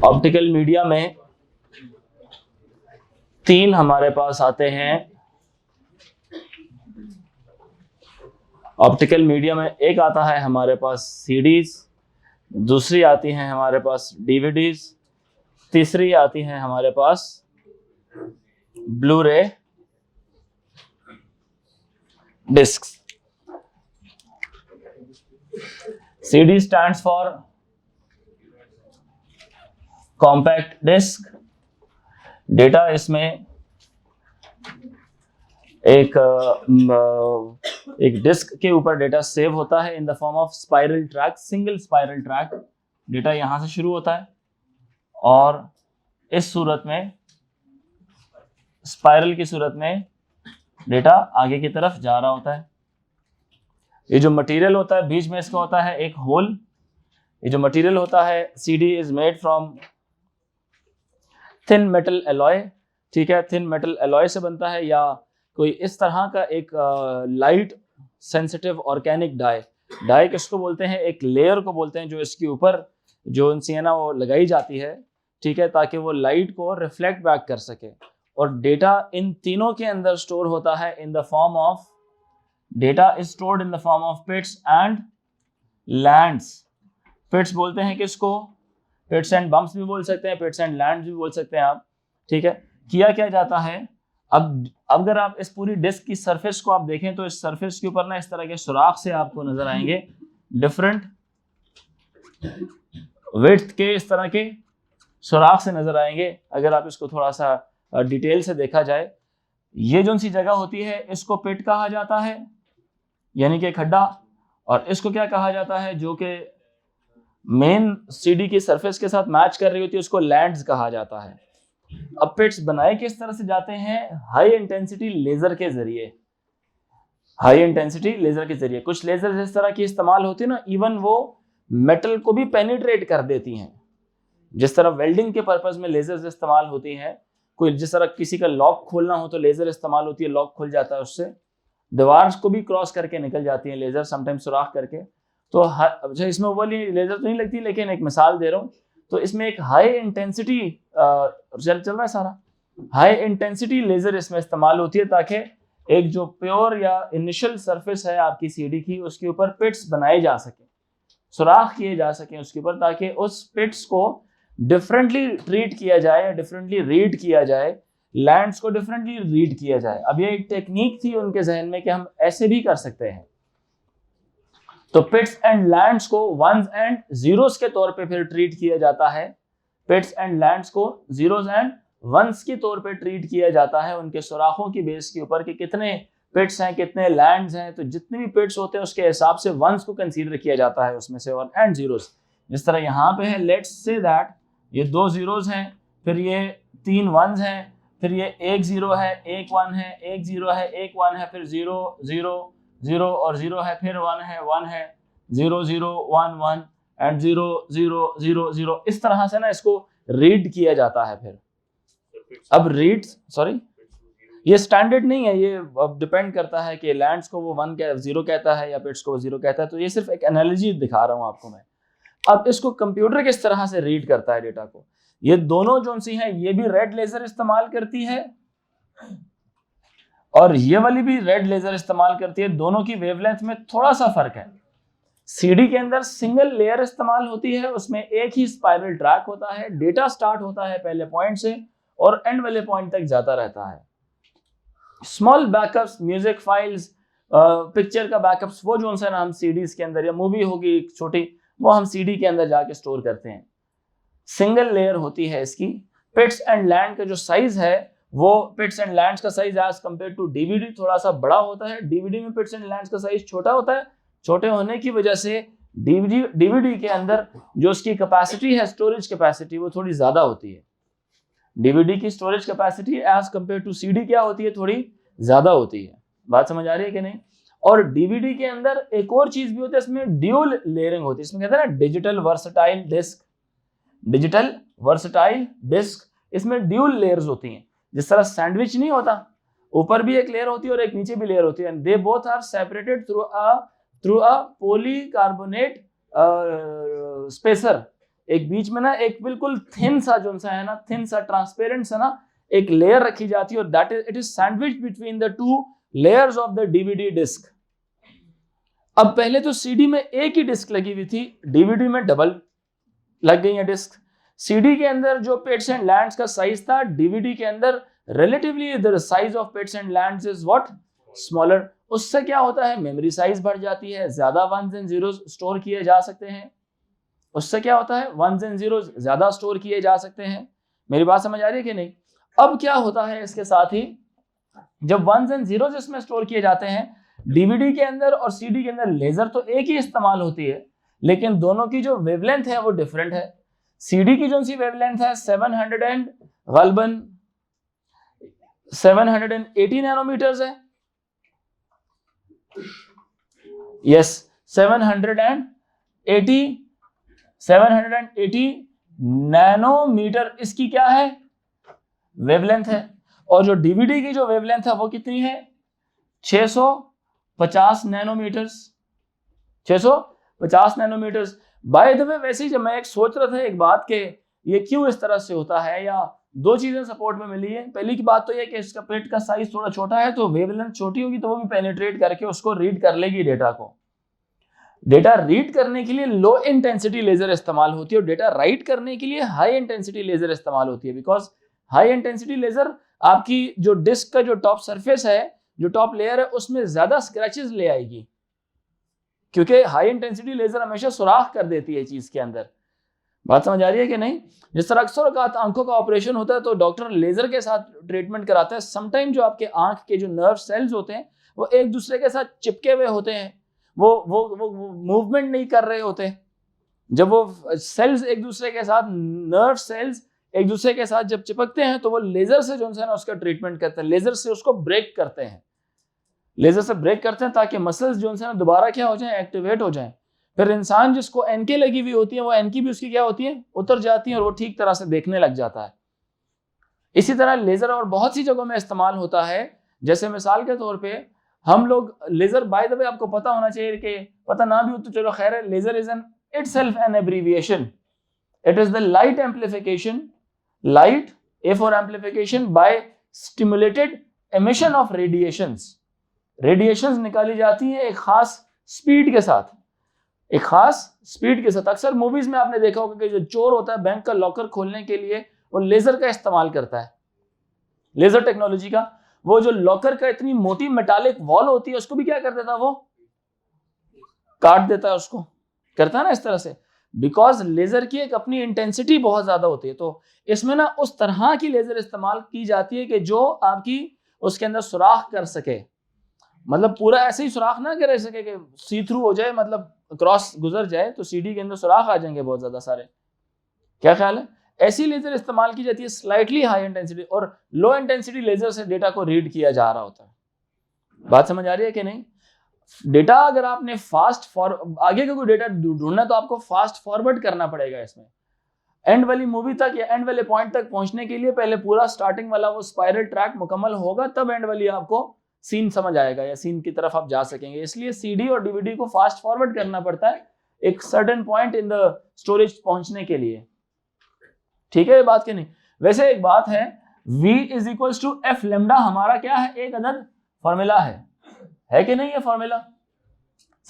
Optical media में तीन हमारे पास आते हैं। ऑप्टिकल मीडिया में एक आता है हमारे पास सीडीज, दूसरी आती है हमारे पास डीवीडीज, तीसरी आती है हमारे पास Blu-ray disc. CD stands for compact disc. Data इसमें एक डिस्क के ऊपर डेटा सेव होता है in the form of spiral track, single spiral track. Data यहां से शुरू होता है और इस सूरत में, स्पाइरल की सूरत में डेटा आगे की तरफ जा रहा होता है। ये जो मटेरियल होता है बीच में इसका होता है एक होल। ये जो मटेरियल होता है CD is made from thin metal alloy, ठीक है, थिन मेटल एलॉय से बनता है, या कोई इस तरह का एक light sensitive organic dye. Dye किसको बोलते हैं? एक लेयर को बोलते हैं जो इसके ऊपर जो है ना वो लगाई जाती है, ठीक है, ताकि वो लाइट को रिफ्लेक्ट बैक कर सके। और डेटा इन तीनों के अंदर स्टोर होता है in the form of, data is stored in the form of pits and lands. Pits बोलते हैं किसको? पिट्स एंड बम्प्स भी बोल सकते हैं, पिट्स एंड लैंड्स भी बोल सकते हैं आप, ठीक है। किया क्या जाता है, अब अगर आप इस पूरी डिस्क की सरफेस को आप देखें तो इस सरफेस के ऊपर ना इस तरह के सुराख से आपको नजर आएंगे, डिफरेंट विड्थ के इस तरह के सुराख से नजर आएंगे। अगर आप इसको थोड़ा सा डिटेल से देखा जाए, ये जो सी जगह होती है इसको पिट कहा जाता है, यानी कि खड्डा, और इसको क्या कहा जाता है जो कि मेन CD की सरफेस के साथ मैच कर रही होती है, उसको लैंड्स कहा जाता है। अब पिट्स बनाए किस तरह से जाते हैं? हाई इंटेंसिटी लेजर के जरिए। हाई इंटेंसिटी लेजर के जरिए कुछ लेजर इस तरह की इस्तेमाल होती है ना, इवन वो मेटल को भी पेनिट्रेट कर देती हैं। जिस तरह वेल्डिंग के पर्पज में लेजर्स इस्तेमाल होती हैं, कोई जिस तरह किसी का लॉक खोलना हो तो लेजर इस्तेमाल होती है, लॉक खुल जाता है उससे, दीवार को भी क्रॉस करके निकल जाती है लेजर, समटाइम्स सुराख करके। तो अच्छा इसमें वो वाली लेजर तो नहीं लगती, लेकिन एक मिसाल दे रहा हूँ। तो इसमें एक हाई इंटेंसिटी चल रहा है सारा, हाई इंटेंसिटी लेजर इसमें इस्तेमाल होती है ताकि एक जो प्योर या इनिशियल सरफेस है आपकी CD की, उसके ऊपर पिट्स बनाए जा सके, सुराख किए जा सके उसके ऊपर, ताकि उस पिट्स को डिफरेंटली ट्रीट किया जाए, डिफरेंटली रीड किया जाए, लैंड्स को डिफरेंटली रीड किया जाए। अब ये एक टेक्निक थी उनके जहन में कि हम ऐसे भी कर सकते हैं। तो पिट्स एंड लैंड्स को वंस एंड जीरोस के तौर पे फिर ट्रीट किया जाता है। पिट्स एंड लैंड्स को जीरोस एंड वंस के तौर पे ट्रीट किया जाता है उनके सुराखों की बेस के ऊपर कि कितने पिट्स हैं, कितने लैंड्स हैं। तो जितने भी पिट्स होते हैं उसके हिसाब से वंस को कंसीडर किया जाता है उसमें से, और एंड जीरोस। जिस तरह यहाँ पे है, लेट्स से दैट ये 2 जीरोस हैं, फिर ये 3 वंस हैं, फिर ये 1 0 है, 1 1 है, 1 0 है, 1 1 है, फिर 0 0 0 और 0 है, फिर 1 है, 1 है, 0 0 1 1 एंड 0 0 0 0। इस तरह से ना इसको रीड किया जाता है। फिर अब रीड, सॉरी ये स्टैंडर्ड नहीं है, ये अब डिपेंड करता है कि लैंड्स को वो 1 0 कहता है या पिट्स को वो 0 कहता है। तो ये सिर्फ एक एनालॉजी दिखा रहा हूँ आपको मैं। अब इसको कंप्यूटर किस तरह से रीड करता है डेटा को, ये दोनों जो सी हैं ये भी रेड लेजर इस्तेमाल करती है और ये वाली भी रेड लेजर इस्तेमाल करती है। दोनों की वेवलेंथ में थोड़ा सा फर्क है। CD के अंदर सिंगल लेयर इस्तेमाल होती है, उसमें एक ही स्पाइरल ट्रैक होता है, डेटा स्टार्ट होता है पहले पॉइंट से और एंड वाले पॉइंट तक जाता रहता है। Small backups, music files, picture का बैकअप्स, वो जो सा हम CDs के अंदर, या मूवी होगी एक छोटी, वो हम CD के अंदर जाके स्टोर करते हैं। सिंगल लेयर होती है इसकी। पिट्स एंड लैंड का जो साइज है, वो पिट्स एंड लैंड्स का size as compare to DVD थोड़ा सा बड़ा होता है। DVD में पिट्स एंड लैंड्स का साइज छोटा होता है। छोटे होने की वजह से DVD के अंदर जो उसकी कैपेसिटी है, स्टोरेज कैपेसिटी, वो थोड़ी ज्यादा होती है। DVD की storage capacity as compare to CD क्या होती है? थोड़ी ज्यादा होती है। बात समझ आ रही है कि नहीं? और DVD के अंदर एक और चीज भी होती है, इसमें ड्यूल लेयरिंग होती है। इसमें कहते हैं ना digital versatile disc, digital versatile disc, इसमें ड्यूल लेयर्स होती हैं। जिस तरह सैंडविच नहीं होता, ऊपर भी एक लेयर होती है और एक नीचे भी लेयर होती है। They both are separated through a polycarbonate spacer. एक बीच में ना एक बिल्कुल थिन सा जो सा है ना, थिन सा ट्रांसपेरेंट सा ना एक लेयर रखी जाती है और that is it is sandwich between the two layers of the DVD disc. अब पहले तो सीडी में एक ही डिस्क लगी हुई थी, डीवीडी में डबल लग गई है डिस्क। सीडी के अंदर जो पेट्स एंड लैंड्स का साइज था, डीवीडी के अंदर relatively the size of pets and lands is what, smaller. उससे क्या होता है, मेमोरी साइज बढ़ जाती है, ज्यादा वंस एंड जीरोस स्टोर किए जा सकते हैं। उससे क्या होता है, वंस एंड जीरोस ज्यादा स्टोर किए जा सकते हैं। मेरी बात समझ आ रही है कि नहीं? अब क्या होता है इसके साथ ही, जब वंस एंड जीरोस इसमें स्टोर किए जाते हैं, डीवीडी के अंदर और सीडी के अंदर लेजर तो एक ही इस्तेमाल होती है, लेकिन दोनों की जो वेवलेंथ है वो डिफरेंट है। सीडी की जो सी वेवलेंथ है 780 नैनोमीटर्स है। यस, 780 नैनोमीटर इसकी क्या है, वेवलेंथ है। और जो डीवीडी की जो वेवलेंथ है वो कितनी है, 650 nanometres, 650 nanometres. By the way, वैसे ही जब मैं एक सोच रहा था एक बात के ये क्यों इस तरह से होता है, या दो चीजें सपोर्ट में मिली है। पहली की बात तो ये कि इसका प्लेट का साइज थोड़ा छोटा है, तो वेवलेंथ छोटी होगी तो वो भी पेनिट्रेट करके उसको रीड कर लेगी डेटा को। डेटा रीड करने के लिए लो इंटेंसिटी लेजर इस्तेमाल होती है और डेटा राइट करने के लिए हाई इंटेंसिटी लेजर इस्तेमाल होती है। बिकॉज हाई इंटेंसिटी लेजर आपकी जो डिस्क का जो टॉप सरफेस है, जो टॉप लेयर है, उसमें ज्यादा स्क्रैचेस ले आएगी, क्योंकि हाई इंटेंसिटी लेजर हमेशा सुराख कर देती है चीज के अंदर। बात समझ आ रही है कि नहीं? जिस तरह अक्सर आंखों का ऑपरेशन होता है तो डॉक्टर लेजर के साथ ट्रीटमेंट कराता है। समटाइम जो आपके आंख के जो नर्व सेल्स होते हैं वो एक दूसरे के साथ चिपके हुए होते हैं, वो मूवमेंट नहीं कर रहे होते। जब वो सेल्स एक दूसरे के साथ, नर्व सेल्स एक दूसरे के साथ जब चिपकते हैं तो वो लेजर से जो है ना उसका ट्रीटमेंट करते हैं, लेजर से उसको ब्रेक करते हैं, लेजर से ब्रेक करते हैं ताकि मसल्स जो है ना दोबारा क्या हो जाए, एक्टिवेट हो जाएं। फिर इंसान जिसको एनके लगी हुई होती है वो एनके भी उसकी क्या होती है, उतर जाती है और वो ठीक तरह से देखने लग जाता है। इसी तरह लेजर और बहुत सी जगहों में इस्तेमाल होता है। जैसे मिसाल के तौर पे हम लोग लेजर, बाय द वे आपको पता होना चाहिए कि पता ना भी हो तो चलो खैर है, laser is an itself an abbreviation, it is the light amplification, light A for amplification by stimulated emission of radiations. Radiations निकाली जाती है एक खास स्पीड के साथ, एक खास स्पीड के साथ। अक्सर मूवीज में आपने देखा होगा कि जो चोर होता है बैंक का लॉकर खोलने के लिए वो लेजर का इस्तेमाल करता है, लेजर टेक्नोलॉजी का। वो जो लॉकर का इतनी मोटी मेटालिक वॉल होती है उसको भी क्या कर देता है, वो काट देता है, उसको करता है ना इस तरह से। बिकॉज लेजर की एक अपनी इंटेंसिटी बहुत ज्यादा होती है, तो इसमें ना उस तरह की लेजर इस्तेमाल की जाती है कि जो आपकी उसके अंदर सुराख कर सके, मतलब पूरा ऐसे ही सुराख ना कर सके कि सी थ्रू हो जाए, मतलब क्रॉस गुजर जाए तो सीडी के अंदर सुराख आ जाएंगे बहुत ज्यादा सारे। क्या ख्याल है? ऐसी लेजर इस्तेमाल की जाती है स्लाइटली हाई इंटेंसिटी, और लो इंटेंसिटी लेजर से डेटा को रीड किया जा रहा होता है। बात समझ आ रही है कि नहीं? डेटा अगर आपने आगे का कोई डेटा ढूंढना तो आपको फास्ट फॉरवर्ड करना पड़ेगा। इसमें एंड वाली मूवी तक या एंड वाले पॉइंट तक पहुंचने के लिए पहले पूरा स्टार्टिंग वाला वो स्पाइरल ट्रैक मुकम्मल होगा, तब एंड वाली आपको सीन समझ आएगा या सीन की तरफ आप जा सकेंगे। इसलिए सीडी और डीवीडी को फास्ट फॉरवर्ड करना पड़ता है एक certain point in the storage पहुंचने के लिए। ठीक है ये बात कि नहीं? वैसे एक बात है, V is equal to F lambda हमारा क्या है, एक अदद फॉर्मूला है कि नहीं? ये फॉर्मूला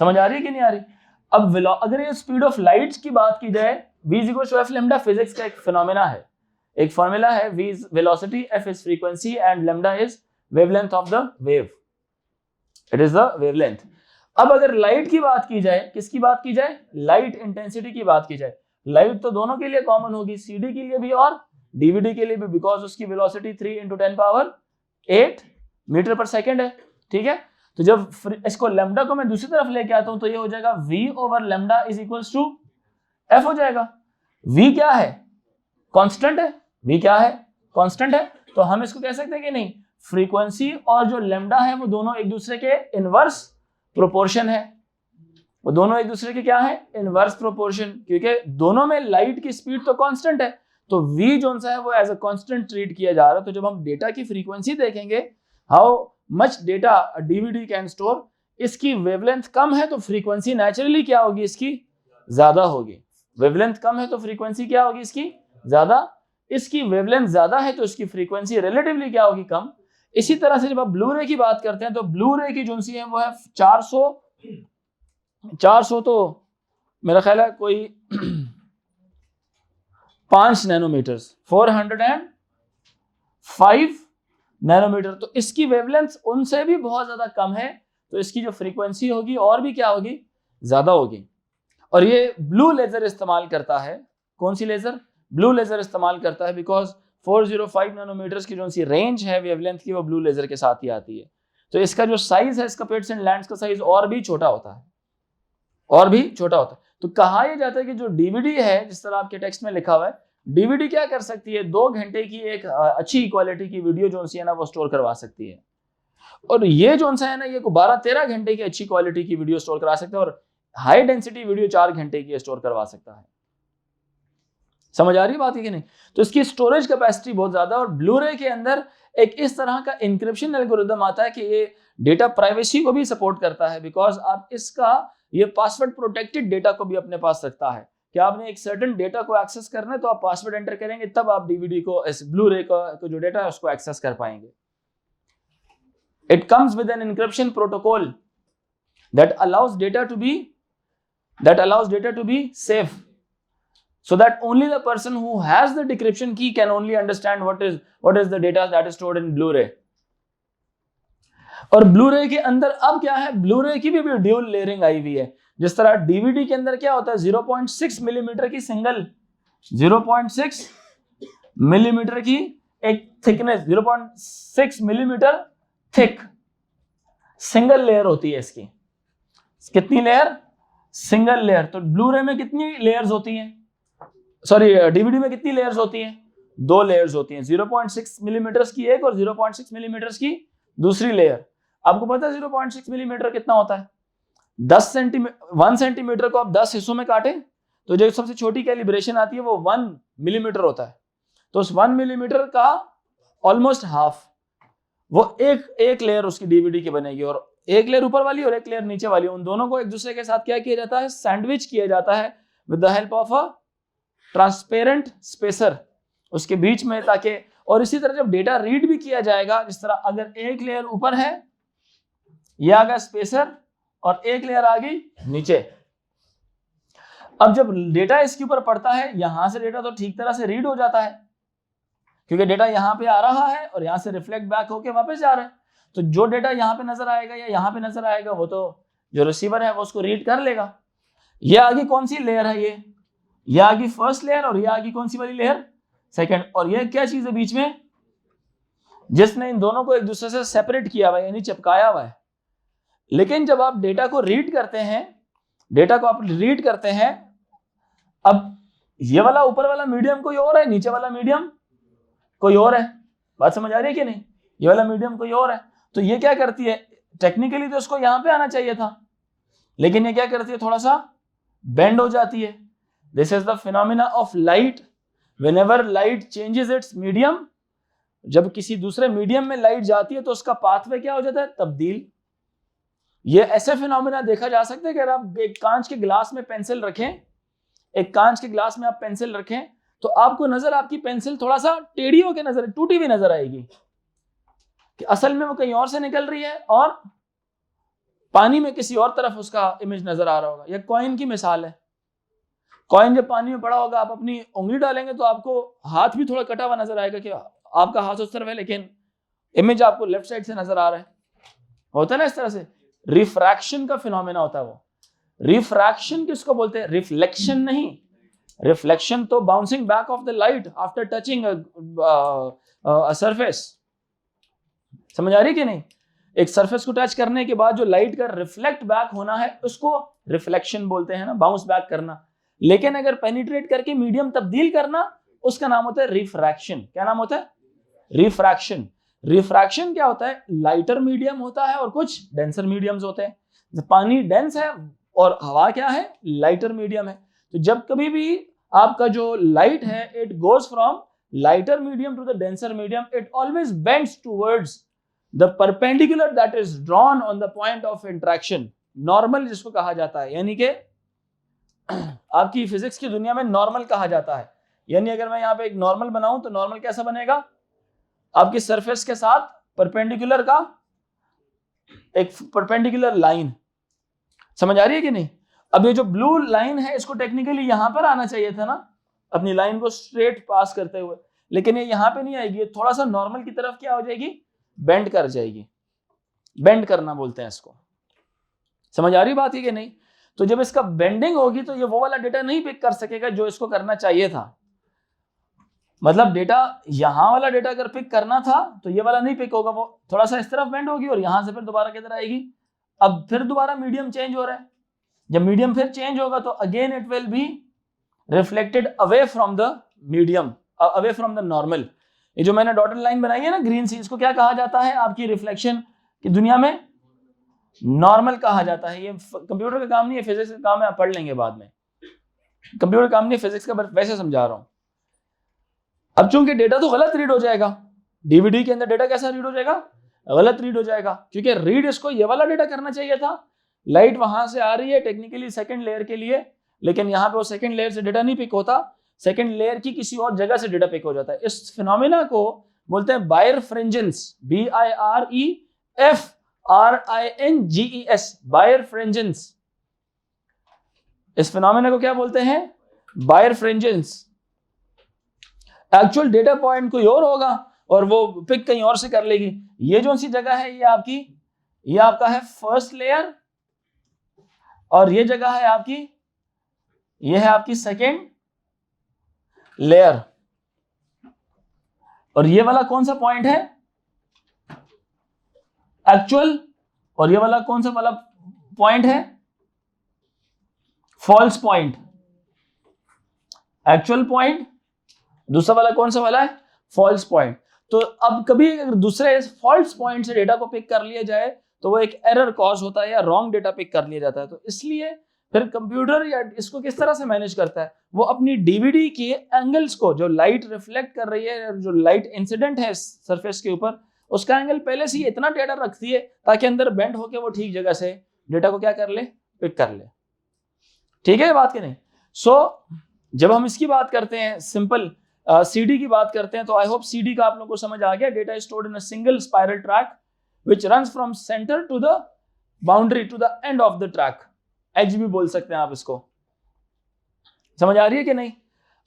समझ आ रही है कि नहीं आ रही? अब अगर ये स्पीड ऑफ लाइट की बात की जाए, V is equal to F lambda physics का एक फिनोमेना है, एक फॉर्मूला है। V is velocity, F is frequency and lambda is wavelength of the wave, it is the wavelength. अब अगर लाइट की बात की जाए, किसकी बात की जाए, लाइट इंटेंसिटी की बात की जाए, लाइट तो दोनों के लिए कॉमन होगी, सीडी के लिए भी और डीवीडी के लिए भी, बिकॉज उसकी वेलोसिटी 3 × 10⁸ मीटर पर सेकेंड है। ठीक है, तो जब इसको लैम्डा को मैं दूसरी तरफ लेके आता हूं तो ये हो जाएगा V/λ is equals to F हो जाएगा। V क्या है, कांस्टेंट है, V क्या है, कांस्टेंट है, तो हम इसको कह सकते हैं कि नहीं, फ्रीक्वेंसी और जो लैम्डा है वो दोनों एक दूसरे के इनवर्स प्रोपोर्शन है, वो दोनों एक दूसरे के क्या है, इनवर्स प्रोपोर्शन, क्योंकि दोनों में लाइट की स्पीड तो कांस्टेंट है, तो V जो सा है वो एज अ कांस्टेंट ट्रीट किया जा रहा है। तो जब हम डेटा की फ्रीक्वेंसी देखेंगे, how much data DVD can store, इसकी वेवलेंथ कम है तो फ्रीक्वेंसी नेचुरली क्या होगी, इसकी ज्यादा होगी। वेवलेंथ कम है तो फ्रीक्वेंसी क्या होगी इसकी ज्यादा, इसकी वेवलेंथ ज्यादा है तो इसकी फ्रीक्वेंसी रिलेटिवली क्या होगी कम। इसी तरह से जब आप ब्लू रे की बात करते हैं तो ब्लू रे की जो सी है वो है 400 तो मेरा ख्याल है कोई 5 नैनोमीटर 405 नैनोमीटर, तो इसकी वेवलेंथ उनसे भी बहुत ज्यादा कम है, तो इसकी जो फ्रीक्वेंसी होगी और भी क्या होगी ज्यादा होगी। और ये ब्लू लेजर इस्तेमाल करता है, कौन सी लेजर, ब्लू लेजर इस्तेमाल करता है, बिकॉज 405 नैनोमीटर की जो सी रेंज है वेवलेंथ की वो ब्लू लेजर के साथ ही आती है। तो इसका जो साइज है इसका पिट्स एंड लैंड्स का साइज और भी छोटा होता है, और भी छोटा होता है। तो कहा यह जाता है कि जो डीवीडी है, जिस तरह आपके टेक्स्ट में लिखा हुआ है, डीवीडी क्या कर सकती है, 2 घंटे की एक अच्छी क्वालिटी की वीडियो जो है ना वो स्टोर करवा सकती है। और ये जो है ना ये 12-13 घंटे की अच्छी क्वालिटी की वीडियो स्टोर करा सकता है, और हाई डेंसिटी वीडियो 4 घंटे की स्टोर करवा सकता है। समझ आ रही बात है कि नहीं। तो इसकी स्टोरेज कैपेसिटी बहुत ज्यादा है। और ब्लू रे के अंदर एक इस तरह का इंक्रिप्शन एल्गोरिथम आता है कि ये डेटा प्राइवेसी को भी सपोर्ट करता है, बिकॉज आप इसका ये पासवर्ड प्रोटेक्टेड डेटा को भी अपने पास रखता है कि आपने एक सर्टेन डेटा को एक्सेस करना है तो आप पासवर्ड एंटर करेंगे तब आप डीवीडी को, इस ब्लू रे को जो डेटा है उसको एक्सेस कर पाएंगे। It comes with an encryption protocol that allows data to be safe, so that only the person who has the decryption key can only understand what is the data that is stored in Blu-ray. और Blu-ray के अंदर अब क्या है, Blu-ray की भी dual layering आई हुई है। जिस तरह डीवीडी के अंदर क्या होता है 0.6 मिलीमीटर की सिंगल 0.6 मिलीमीटर की एक thickness 0.6 millimetre thick single layer होती है इसकी। कितनी लेयर, सिंगल लेयर। तो ब्लू-रे में कितनी लेयर्स होती हैं, सॉरी डीवीडी में कितनी लेयर्स होती हैं, 2 लेयर्स होती हैं, 0.6 मिलीमीटर की एक और 0.6 मिलीमीटर की दूसरी लेयर। आपको पता है 0.6 मिलीमीटर कितना होता है, 1 सेंटीमीटर को आप 10 हिस्सों में काटे तो जो सबसे छोटी कैलिब्रेशन आती है वो 1 मिलीमीटर होता है। तो उस 1 मिलीमीटर का ऑलमोस्ट हाफ वो एक लेयर उसकी डीवीडी की बनेगी, और एक लेयर ऊपर वाली और एक लेयर नीचे वाली, उन दोनों को एक दूसरे के साथ क्या किया जाता है, सैंडविच किया जाता है with the help of a transparent spacer उसके बीच में, ताकि, और इसी तरह जब डेटा रीड भी किया जाएगा, जिस तरह अगर एक लेयर ऊपर है ये आ गया स्पेसर और एक लेयर आ गई नीचे। अब जब डेटा इसके ऊपर पड़ता है यहां से डेटा तो ठीक तरह से रीड हो जाता है क्योंकि डेटा यहाँ पे आ रहा है और यहाँ से रिफ्लेक्ट बैक होके वापस जा रहा है। तो जो डेटा यहाँ पे नजर आएगा या यहाँ पे नजर आएगा वो तो जो रिसीवर है वो उसको रीड कर लेगा। ये आगे कौन सी लेयर है, ये आगे फर्स्ट लेयर और ये आगे कौन सी वाली लेयर, सेकंड। और ये क्या चीज है बीच में, जिसने इन दोनों को एक दूसरे से सेपरेट किया हुआ है यानी चिपकाया हुआ है। लेकिन जब आप डेटा को रीड करते हैं, अब ये वाला ऊपर वाला मीडियम कोई और है, नीचे वाला मीडियम कोई और है। बात समझ आ रही है कि नहीं, ये वाला मीडियम कोई और है। तो ये क्या करती है, टेक्निकली तो इसको यहां पे आना चाहिए था, लेकिन ये क्या करती है, थोड़ा सा बेंड हो जाती है। This is the phenomena of light. Whenever light changes it's medium, जब किसी दूसरे मीडियम में लाइट जाती है तो उसका पाथवे क्या हो जाता है, तब्दील। ये ऐसे फिनोमिना देखा जा सकता है कि अगर आप एक कांच के गिलास में पेंसिल रखें, एक कांच के गिलास में आप पेंसिल रखें तो आपको नजर, आपकी पेंसिल थोड़ा सा टेढ़ी होकर नजर, टूटी हुई नजर आएगी कि असल में वो कहीं और से निकल रही है और पानी में किसी और तरफ उसका इमेज नजर आ रहा होगा। यह कॉइन की मिसाल है। कॉइन जब पानी में पड़ा होगा, आप अपनी उंगली डालेंगे तो आपको हाथ भी थोड़ा कटा हुआ नजर आएगा कि आपका हाथ उस तरफ है लेकिन इमेज आपको लेफ्ट साइड से नजर आ रहा है। होता है ना इस तरह से, रिफ्रैक्शन का फिनोमेना होता है वो। रिफ्रैक्शन किसको बोलते हैं, रिफ्लेक्शन नहीं। रिफ्लेक्शन तो bouncing back of the light after touching a surface. समझ आ रही कि नहीं, एक सरफेस को टच करने के बाद जो लाइट का रिफ्लेक्ट बैक होना है उसको रिफ्लेक्शन बोलते हैं ना, बाउंस बैक करना। लेकिन अगर पेनिट्रेट करके मीडियम तब्दील करना उसका नाम होता है रिफ्रैक्शन। क्या नाम होता है, रिफ्रैक्शन। रिफ्रैक्शन क्या होता है, लाइटर मीडियम होता है और कुछ डेंसर मीडियम्स होते हैं। पानी डेंस है और हवा क्या है, लाइटर मीडियम है। तो जब कभी भी आपका जो लाइट है it goes from lighter medium to the denser medium, it always bends towards the perpendicular that is drawn on the point of interaction, normal जिसको कहा जाता है। यानी कि आपकी फिजिक्स की दुनिया में नॉर्मल कहा जाता है। यानी अगर मैं यहाँ पे एक नॉर्मल बनाऊं तो नॉर्मल कैसा बनेगा, आपकी सरफेस के साथ परपेंडिकुलर का एक परपेंडिकुलर लाइन। समझ आ रही है कि नहीं? अब ये जो ब्लू लाइन है इसको टेक्निकली यहां पर आना चाहिए था ना, अपनी लाइन को स्ट्रेट पास करते हुए, लेकिन ये यहां पे नहीं आएगी, ये थोड़ा सा नॉर्मल की तरफ क्या हो जाएगी, बेंड कर जाएगी। बेंड करना बोलते हैं इसको। समझ आ रही बात है कि नहीं? तो जब इसका बेंडिंग होगी तो ये वो वाला डेटा नहीं पिक कर सकेगा जो इसको करना चाहिए था। मतलब डेटा यहां वाला डेटा अगर पिक करना था तो ये वाला नहीं पिक होगा, वो थोड़ा सा इस तरफ बेंड होगी और यहां से फिर दोबारा किधर आएगी। अब फिर दोबारा मीडियम चेंज हो रहा है, जब मीडियम फिर चेंज होगा तो again it will be reflected away from the medium, away from the normal. ये जो मैंने डॉटेड लाइन बनाई है ना ग्रीन सी, इसको क्या कहा जाता है आपकी रिफ्लेक्शन की दुनिया में, नॉर्मल कहा जाता है। ये कंप्यूटर का काम नहीं है, फिजिक्स का काम है, आप पढ़ लेंगे बाद में। कंप्यूटर का काम नहीं है फिजिक्स का, बट वैसे समझा रहा हूं। अब चूंकि डेटा तो गलत रीड हो जाएगा, डीवीडी के अंदर डेटा कैसा रीड हो जाएगा, गलत रीड हो जाएगा, क्योंकि रीड इसको ये वाला डेटा करना चाहिए था। लाइट वहां से आ रही है टेक्निकली सेकंड लेयर के लिए, लेकिन यहाँ पे वो सेकंड लेयर से डेटा नहीं पिक होता, सेकंड लेयर की किसी और जगह से डेटा पिक हो जाता है। इस फिनोमेना को बोलते हैं बायरफ्रिंजेंस, BIREFRINGES, बायरफ्रिंजेंस। इस फिनोमेना को क्या बोलते हैं, बायरफ्रिंजेंस। एक्चुअल डेटा पॉइंट कोई और होगा और वो पिक कहीं और से कर लेगी। ये जो सी जगह है ये आपका है फर्स्ट लेयर, और ये जगह है आपकी, ये है आपकी सेकेंड लेयर। और ये वाला कौन सा पॉइंट है, एक्चुअल, और ये वाला कौन सा वाला पॉइंट है, फॉल्स पॉइंट। एक्चुअल पॉइंट, दूसरा वाला कौन सा वाला है, फॉल्स पॉइंट। तो अब कभी अगर दूसरे फॉल्स पॉइंट से डेटा को पिक कर लिया जाए तो वो एक एरर कॉज होता है या रॉन्ग डेटा पिक कर लिया जाता है। तो इसलिए फिर कंप्यूटर या इसको किस तरह से मैनेज करता है, वो अपनी डीवीडी के एंगल्स को, जो लाइट रिफ्लेक्ट कर रही है, जो लाइट इंसिडेंट है सरफेस के ऊपर, उसका एंगल पहले से ही इतना डेटा रखती है ताकि अंदर बेंड होकर वो ठीक जगह से डेटा को क्या कर ले, पिक कर ले। ठीक है बात कि नहीं? सो जब हम इसकी बात करते हैं, सिंपल CD की बात करते हैं, तो आई होप CD का आप लोगों को समझ आ गया। Data is stored in a single spiral track which runs from centre to the boundary to the end of the track. As भी बोल सकते हैं आप इसको। समझ आ रही है कि नहीं?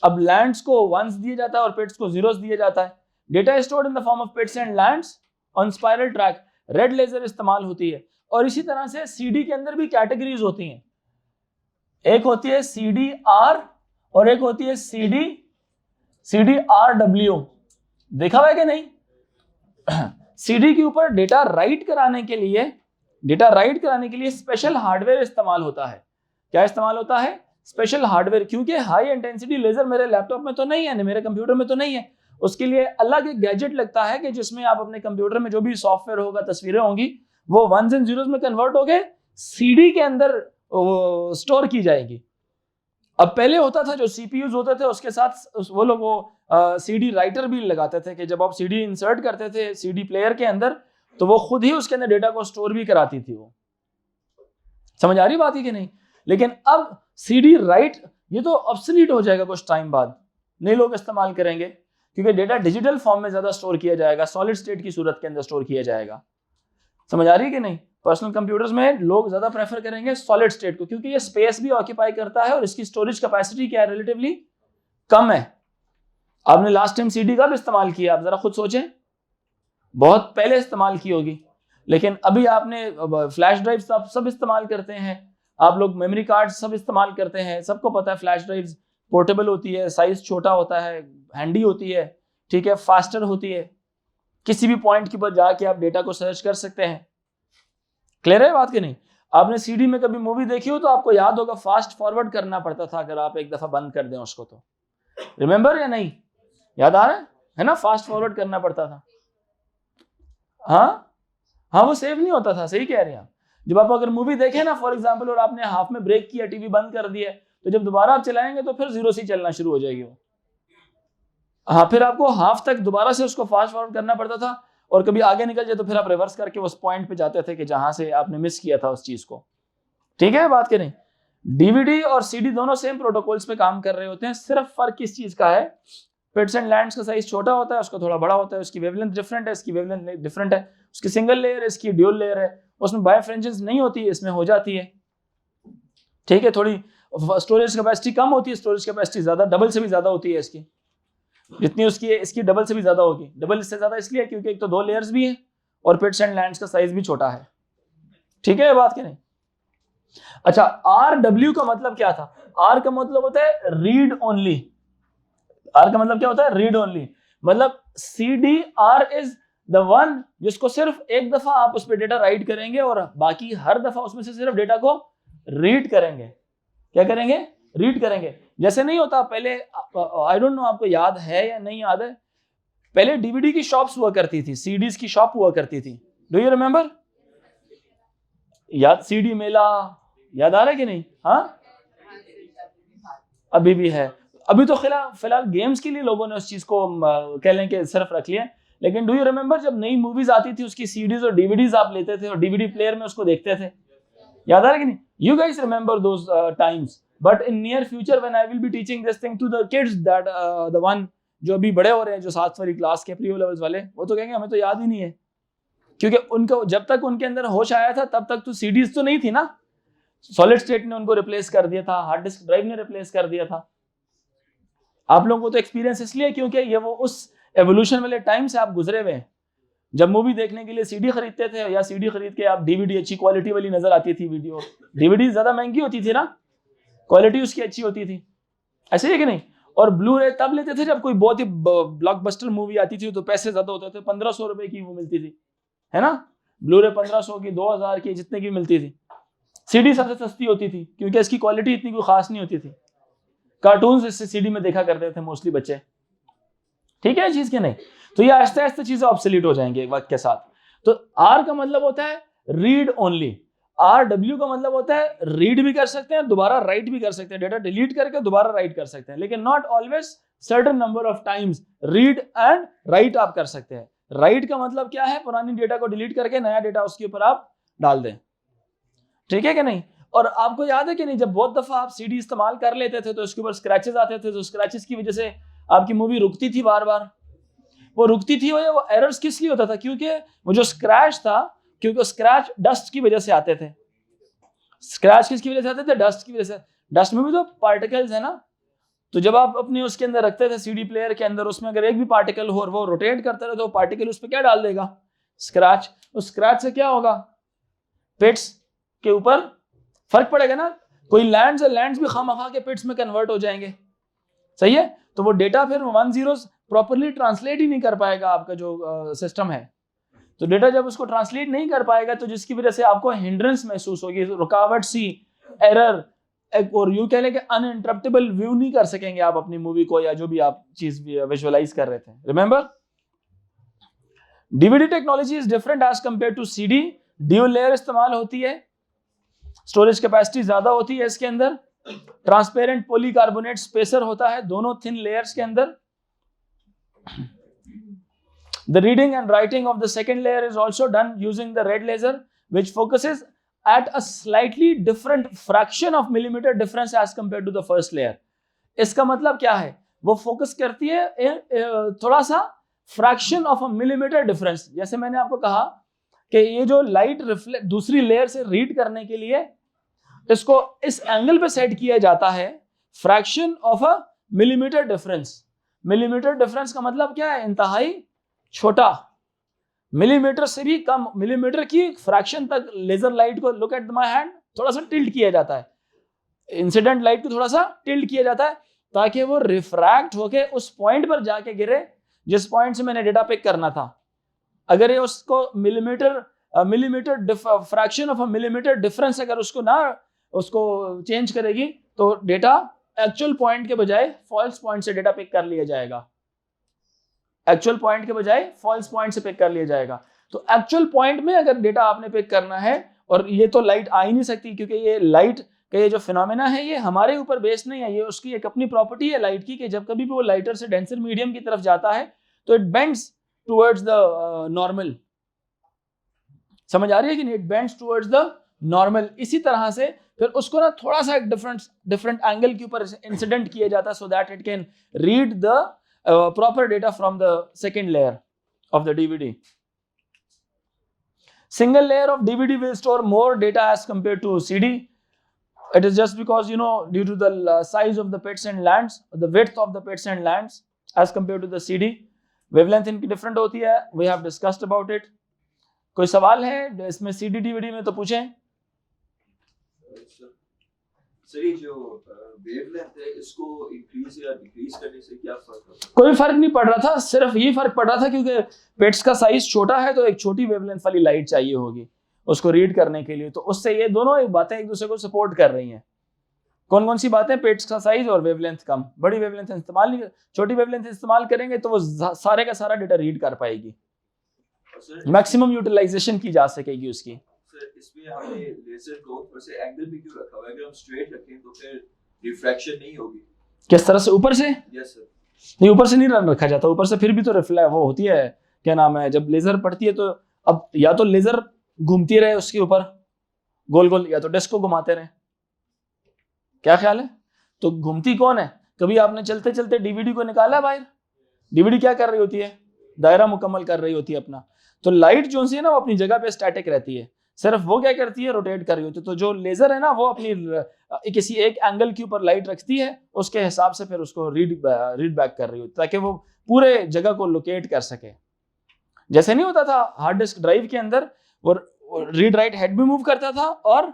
अब लैंड्स को वंस दिया जाता है और पिट्स को जीरोस दिया जाता है। Data is stored in the form of pits and lands on spiral track. Red laser इस्तेमाल होती है। और इसी तरह से CD के अंदर भी कैटेगरीज होती हैं। एक होती है CDR और एक होती है CDRW। देखा हुआ है कि नहीं? CD के ऊपर डेटा राइट कराने के लिए स्पेशल हार्डवेयर इस्तेमाल होता है। क्या इस्तेमाल होता है? Special hardware. क्योंकि हाई इंटेंसिटी लेजर मेरे लैपटॉप में तो नहीं है, मेरे कंप्यूटर में तो नहीं है, उसके लिए अलग एक गैजेट लगता है कि जिसमें आप अपने कंप्यूटर में जो भी सॉफ्टवेयर होगा, तस्वीरें होंगी, वो वंस एंड जीरोस में कन्वर्ट हो गए CD के अंदर स्टोर की जाएगी। अब पहले होता था जो CPUs होते थे उसके साथ वो लोग CD राइटर भी लगाते थे कि जब आप CD इंसर्ट करते थे CD प्लेयर के अंदर तो वो खुद ही उसके अंदर डेटा को स्टोर भी कराती थी वो। समझ आ रही बात है कि नहीं? लेकिन अब CD राइट ये तो ऑब्सोलीट हो जाएगा कुछ टाइम बाद, नहीं लोग इस्तेमाल करेंगे क्योंकि डेटा डिजिटल फॉर्म में ज्यादा स्टोर किया जाएगा, सॉलिड स्टेट की सूरत के अंदर स्टोर किया जाएगा। समझ आ रही है कि नहीं? पर्सनल कंप्यूटर्स में लोग ज्यादा प्रेफर करेंगे सॉलिड स्टेट को क्योंकि ये स्पेस भी ऑक्यूपाई करता है और इसकी स्टोरेज कैपेसिटी क्या है, रिलेटिवली कम है। आपने लास्ट टाइम CD कब इस्तेमाल किया, आप जरा खुद सोचें। बहुत पहले इस्तेमाल की होगी, लेकिन अभी आपने फ्लैश ड्राइव सब इस्तेमाल करते हैं, आप लोग मेमोरी कार्ड सब इस्तेमाल करते हैं। सबको पता है फ्लैश ड्राइव पोर्टेबल होती है, साइज छोटा होता है, हैंडी होती है, ठीक है, फास्टर होती है, किसी भी पॉइंट के ऊपर जाके आप डेटा को सर्च कर सकते हैं। क्लियर है बात कि नहीं? आपने CD में कभी मूवी देखी हो तो आपको याद होगा फास्ट फॉरवर्ड करना पड़ता था अगर आप एक दफा बंद कर दें उसको तो। रिमेंबर या नहीं? याद आ रहा है ना? फास्ट फॉरवर्ड करना पड़ता था। हाँ वो सेव नहीं होता था। सही कह रहे हैं आप। जब आप अगर मूवी देखें ना फॉर एग्जाम्पल और आपने हाफ में ब्रेक किया, टीवी बंद कर दिया, तो जब दोबारा आप चलाएंगे तो फिर जीरो से चलना शुरू हो जाएगी वो। हाँ, फिर आपको हाफ तक दोबारा से उसको फास्ट फॉरवर्ड करना पड़ता था और कभी आगे निकल जाए तो फिर आप रिवर्स करके उस पॉइंट पे जाते थे कि जहां से आपने मिस किया था उस चीज को। ठीक है बात के नहीं? डीवीडी और सीडी दोनों सेम प्रोटोकॉल्स पे काम कर रहे होते हैं, सिर्फ फर्क किस चीज का है, पिट्स एंड लैंड्स का साइज छोटा होता है, उसका थोड़ा बड़ा होता है, उसकी वेवलेंथ डिफरेंट है, इसकी वेवलेंथ डिफरेंट है, उसकी सिंगल लेयर है, इसकी ड्यूल लेयर है, उसमें बायरफ्रिंजेस नहीं होती है, इसमें हो जाती है। ठीक है, थोड़ी स्टोरेज कैपेसिटी कम होती है, स्टोरेज कैपेसिटी ज्यादा, डबल से भी ज्यादा होती है इसकी, जितनी उसकी है इसकी डबल से भी ज्यादा होगी। डबल इससे ज्यादा इसलिए क्योंकि एक तो 2 लेयर्स भी है और पिट्स एंड लैंड्स का साइज भी छोटा है। ठीक है ये बात कि नहीं? अच्छा, RW का मतलब क्या था? R का मतलब होता है रीड ओनली। R का मतलब क्या होता है? Read only. मतलब CDR इज द वन जिसको सिर्फ एक दफा आप उस पर डेटा राइट करेंगे और बाकी हर दफा उसमें से सिर्फ डेटा को रीड करेंगे। क्या करेंगे? रीड करेंगे। जैसे नहीं होता पहले, आई डोंट नो आपको याद है या नहीं याद है, पहले डीवीडी की शॉप्स हुआ करती थी, सीडीज की शॉप हुआ करती थी। Do you remember? याद, सीडी मेला याद आ रहा है कि नहीं? हाँ, अभी भी है। अभी तो फिलहाल गेम्स के लिए लोगों ने उस चीज को कह लें कि सिर्फ रख लिया, लेकिन डू यू रिमेंबर जब नई मूवीज आती थी उसकी सीडीज और डीवीडीज आप लेते थे और डीवीडी प्लेयर में उसको देखते थे? याद आ रहा है कि नहीं? You guys remember those times, but in near future when I will be teaching this thing to the kids, that the one जो अभी बड़े हो रहे हैं, जो 7 वाली क्लास के प्री ओ लेवल्स वाले, वो तो कहेंगे हमें तो याद ही नहीं है, क्योंकि उनको जब तक उनके अंदर होश आया था तब तक तो सीडीज तो नहीं थी ना, सॉलिड स्टेट ने उनको रिप्लेस कर दिया था, हार्ड डिस्क ड्राइव ने रिप्लेस कर दिया था। आप लोगों को तो एक्सपीरियंस इसलिए क्योंकि ये वो उस एवोल्यूशन वाले टाइम से आप गुजरे हुए हैं, जब मूवी देखने के लिए सीडी खरीदते थे या सीडी खरीद के आप डीवीडी अच्छी क्वालिटी वाली नजर आती थी, वीडियो डीवीडी ज्यादा महंगी होती थी ना, क्वालिटी उसकी अच्छी होती थी, ऐसे ही कि नहीं? और ब्लू रे तब लेते थे जब कोई बहुत ही ब्लॉकबस्टर मूवी आती थी तो पैसे ज्यादा होते थे, 1500 रुपए की वो मिलती थी, है ना? ब्लू रे 1500 की, 2000 की, जितने की मिलती थी। सीडी सबसे सस्ती होती थी क्योंकि इसकी क्वालिटी इतनी कोई खास नहीं होती थी। कार्टून्स इससे सीडी में देखा करते थे मोस्टली बच्चे। ठीक है चीज के नहीं? तो ये आहिस्ते आहिस्ते चीजें ऑब्सोलीट हो जाएंगी वक्त के साथ। तो R का मतलब होता है रीड ओनली, RW का मतलब होता है रीड भी कर सकते हैं, दोबारा राइट भी कर सकते हैं, डेटा डिलीट करके दोबारा राइट कर सकते हैं, लेकिन not always, certain number of times read and right आप कर सकते हैं। राइट का मतलब क्या है? पुरानी डेटा को डिलीट करके नया डेटा उसके ऊपर आप डाल दें। ठीक है कि नहीं? और आपको याद है कि नहीं, जब बहुत दफा आप सीडी इस्तेमाल कर लेते थे तो उसके ऊपर स्क्रैचेस आते थे, तो स्क्रैचेस की वजह से आपकी मूवी रुकती थी बार बार। वो रुकती थी, वो एरर्स किस लिए होता था? क्योंकि वो जो स्क्रैच था, क्योंकि स्क्रैच डस्ट की वजह से आते थे। स्क्रैच किसकी वजह से आते थे? डस्ट की वजह से। डस्ट में भी तो पार्टिकल्स है ना, तो जब आप अपने उसके अंदर रखते थे सीडी प्लेयर के अंदर, उसमें अगर एक भी पार्टिकल हो और वो रोटेट करता रहे तो पार्टिकल उस पर क्या डाल देगा? स्क्रैच। उस स्क्रैच से क्या होगा? पिट्स के ऊपर फर्क पड़ेगा ना, कोई लैंड्स भी खामखा के पिट्स में कन्वर्ट हो जाएंगे। सही है? तो वो डेटा फिर 1 zeros प्रॉपर्ली ट्रांसलेट ही नहीं कर पाएगा आपका जो सिस्टम है। तो डेटा जब उसको ट्रांसलेट नहीं कर पाएगा तो जिसकी वजह से आपको हिंड्रेंस महसूस होगी, रुकावट सी, एरर, और यूं कह लें कि अनइंटरप्टेबल व्यू नहीं कर सकेंगे आप अपनी मूवी को या जो भी आप चीज विजुअलाइज कर रहे थे। Remember, DVD technology is different as compare to CD. Dual layer इस्तेमाल होती है, स्टोरेज कैपेसिटी ज्यादा होती है इसके अंदर, ट्रांसपेरेंट पॉलीकार्बोनेट स्पेसर होता है दोनों थिन लेयर्स के अंदर। The reading and writing of the second layer is also done using the red laser, which focuses at a slightly different fraction of millimeter difference as compared to the first layer. इसका मतलब क्या है? वो focus करती है थोड़ा सा fraction of a millimetre difference. जैसे मैंने आपको कहा कि ये जो लाइट रिफ्लेक्ट दूसरी लेयर से रीड करने के लिए इसको इस एंगल पे सेट किया जाता है, fraction of a millimetre difference. Millimetre difference का मतलब क्या है? इंतहाई छोटा, मिलीमीटर से भी कम, मिलीमीटर की फ्रैक्शन तक लेजर लाइट को, लुक एट माय हैंड, थोड़ा सा टिल्ट किया जाता है, इंसिडेंट लाइट को थोड़ा सा टिल्ट किया जाता है ताकि वो रिफ्रैक्ट होके उस पॉइंट पर जाके गिरे जिस पॉइंट से मैंने डेटा पिक करना था। अगर ये उसको millimetre fraction of a millimetre difference अगर उसको चेंज करेगी तो डेटा एक्चुअल पॉइंट के बजाय फॉल्स पॉइंट से डेटा पिक कर लिया जाएगा। एक्चुअल पॉइंट के बजाय फॉल्स पॉइंट से पिक कर लिया जाएगा। तो एक्चुअल पॉइंट में अगर डेटा आपने पिक करना है, और ये तो लाइट आ ही नहीं सकती क्योंकि ये लाइट का ये जो फिनोमेना है ये हमारे ऊपर बेस्ड नहीं है, ये उसकी एक अपनी प्रॉपर्टी है लाइट की, कि जब कभी भी वो लाइटर से डेंसर मीडियम की तरफ जाता है तो it bends towards the normal. समझ आ रही है कि नहीं? It bends towards the normal. इसी तरह से फिर उसको ना थोड़ा सा एक डिफरेंट एंगल के ऊपर इंसिडेंट किया जाता है, so that it can read the proper data from the second layer of the DVD. Single layer of DVD will store more data as compared to CD. It is just because, due to the size of the pits and lands, the width of the pits and lands as compared to the CD, wavelength इनकी different होती है. We have discussed about it. कोई सवाल है इसमें CD DVD में तो पूछें. सर ये जो वेवलेंथ है इसको इंक्रीज या डिक्रीज करने से क्या फर्क होता है? कोई फर्क नहीं पड़ रहा था, सिर्फ ये फर्क पड़ रहा था क्योंकि पेट्स का साइज छोटा है तो एक छोटी वेवलेंथ वाली लाइट चाहिए होगी उसको रीड करने के लिए, तो उससे ये दोनों एक बातें एक दूसरे को सपोर्ट कर रही हैं. कौन कौन सी बातें? पेट्स का साइज और वेवलेंथ कम. बड़ी वेवलेंथ इस्तेमाल नहीं, छोटी वेवलेंथ इस्तेमाल करेंगे तो वो सारे का सारा डेटा रीड कर पाएगी, मैक्सिमम यूटिलाइजेशन की जा सकेगी उसकी. इसमें हमने लेजर को ऊपर से एंगल भी क्यों रखा हुआ है? अगर हम स्ट्रेट रखें तो फिर रिफ्रैक्शन नहीं होगी. किस तरह से? ऊपर से? Yes sir. नहीं, ऊपर से नहीं रखा जाता. ऊपर से फिर भी तो रिफ्लेक्ट वो होती है, क्या नाम है, जब लेजर पड़ती है तो अब या तो लेजर घूमती रहे उसके ऊपर गोल गोल, या तो डिस्क को घुमाते रहे. क्या ख्याल है? तो घूमती कौन है? कभी आपने चलते चलते डीवीडी को निकाला बाहर? डीवीडी क्या कर रही होती है? दायरा मुकम्मल कर रही होती है अपना. तो लाइट जो सी है ना वो अपनी जगह पे स्टैटिक रहती है, सिर्फ वो क्या करती है? रोटेट कर रही होती है. तो जो लेजर है ना वो अपनी किसी एक एंगल के ऊपर लाइट रखती है, उसके हिसाब से फिर उसको रीड बैक कर रही होती है ताकि वो पूरे जगह को लोकेट कर सके. जैसे नहीं होता था हार्ड डिस्क ड्राइव के अंदर वो रीड राइट हेड भी मूव करता था और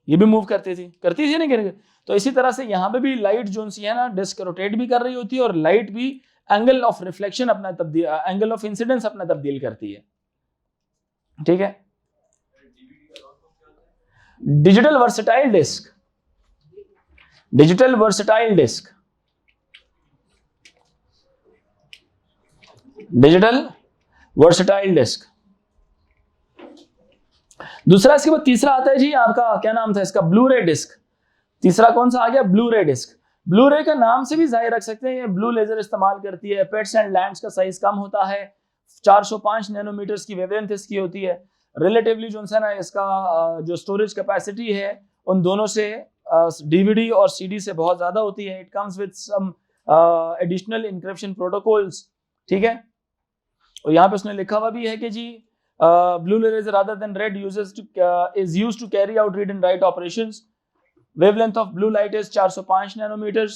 ये भी मूव करती थी नहीं? तो इसी तरह से यहाँ पे भी लाइट जो सी है ना डिस्क रोटेट भी कर रही होती है और लाइट भी एंगल ऑफ रिफ्लेक्शन अपना तब्दील, एंगल ऑफ इंसिडेंस अपना तब्दील करती है. ठीक है. Digital versatile disc. Digital versatile disc. Digital versatile disc. दूसरा इसके बाद तीसरा आता है जी आपका, क्या नाम था इसका? ब्लू रे डिस्क. तीसरा कौन सा आ गया? ब्लू रे डिस्क. ब्लू रे का नाम से भी जाहिर रख सकते हैं, ये ब्लू लेजर इस्तेमाल करती है. पेट्स एंड लैंड्स का साइज कम होता है, 405 नैनोमीटर्स की वेवलेंथ इसकी होती है. रिलेटिवली जो है ना इसका जो स्टोरेज कैपेसिटी है उन दोनों से डीवीडी और सीडी से बहुत ज्यादा होती है. It comes with some additional encryption protocols. ठीक है. और यहाँ पे उसने लिखा हुआ भी है कि जी blue laser rather than red is used to carry out read and write operations. Wavelength of blue light is 405 nanometres.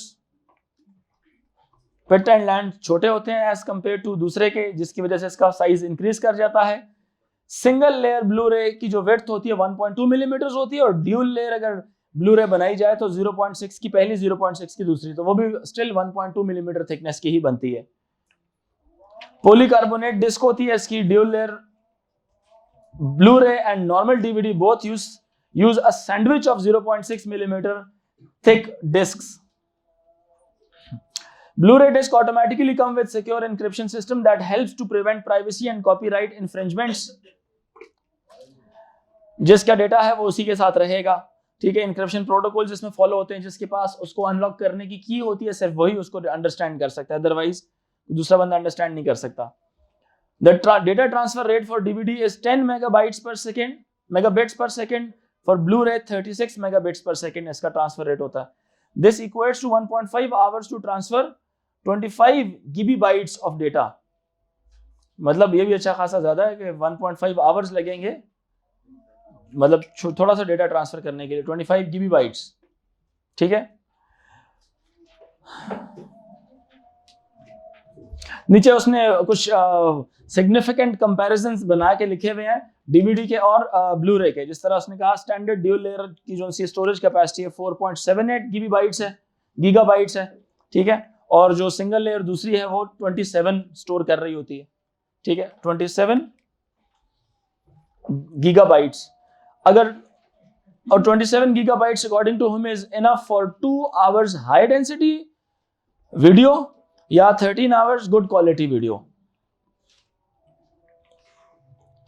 Pit and land छोटे होते हैं एज कंपेयर टू दूसरे के, जिसकी वजह से इसका साइज इंक्रीज कर जाता है. सिंगल लेयर ब्लू रे की जो विड्थ होती है 1.2 मिलीमीटर होती है और ड्यूल लेयर अगर ब्लू रे बनाई जाए तो 0.6 की पहली, 0.6 की दूसरी, तो वो भी स्टिल 1.2 मिलीमीटर थिकनेस की ही बनती है. पॉलीकार्बोनेट डिस्क होती है इसकी. ड्यूल लेयर ब्लू रे and normal DVD both use a sandwich of 0.6 millimeter thick discs. Blu-ray disc automatically come with secure encryption system that helps to prevent privacy and copyright infringements. जिसका data है वो उसी के साथ रहेगा. ठीक है. इंक्रिप्शन प्रोटोकॉल जिसमें फॉलो होते हैं, जिसके पास उसको अनलॉक करने की की होती है सिर्फ वही उसको अंडरस्टैंड कर सकता है, अदरवाइज दूसरा बंदा अंडरस्टैंड नहीं कर सकता. The data transfer rate for DVD is 10 megabits per second. For Blu-ray 36 megabits per second इसका ट्रांसफर रेट होता है. This equates to 1.5 hours to transfer 25 GB of data. मतलब ये भी अच्छा खासा ज्यादा है कि 1.5 आवर्स लगेंगे, मतलब थोड़ा सा डेटा ट्रांसफर करने के लिए 25 GB. ठीक है. नीचे उसने कुछ सिग्निफिकेंट कंपैरिजंस बना के लिखे हुए हैं डीवीडी के और ब्लू रे के. जिस तरह उसने कहा स्टैंडर्ड ड्यूल लेयर की जो सी स्टोरेज कैपेसिटी है 4.78 गीगाबाइट्स है. ठीक है. और जो सिंगल लेयर दूसरी है वो 27 स्टोर कर रही होती है. ठीक है. 27 गीगाबाइट्स. अगर और 27 gigabytes according to him is enough for 2 hours high density video या 13 hours good quality video,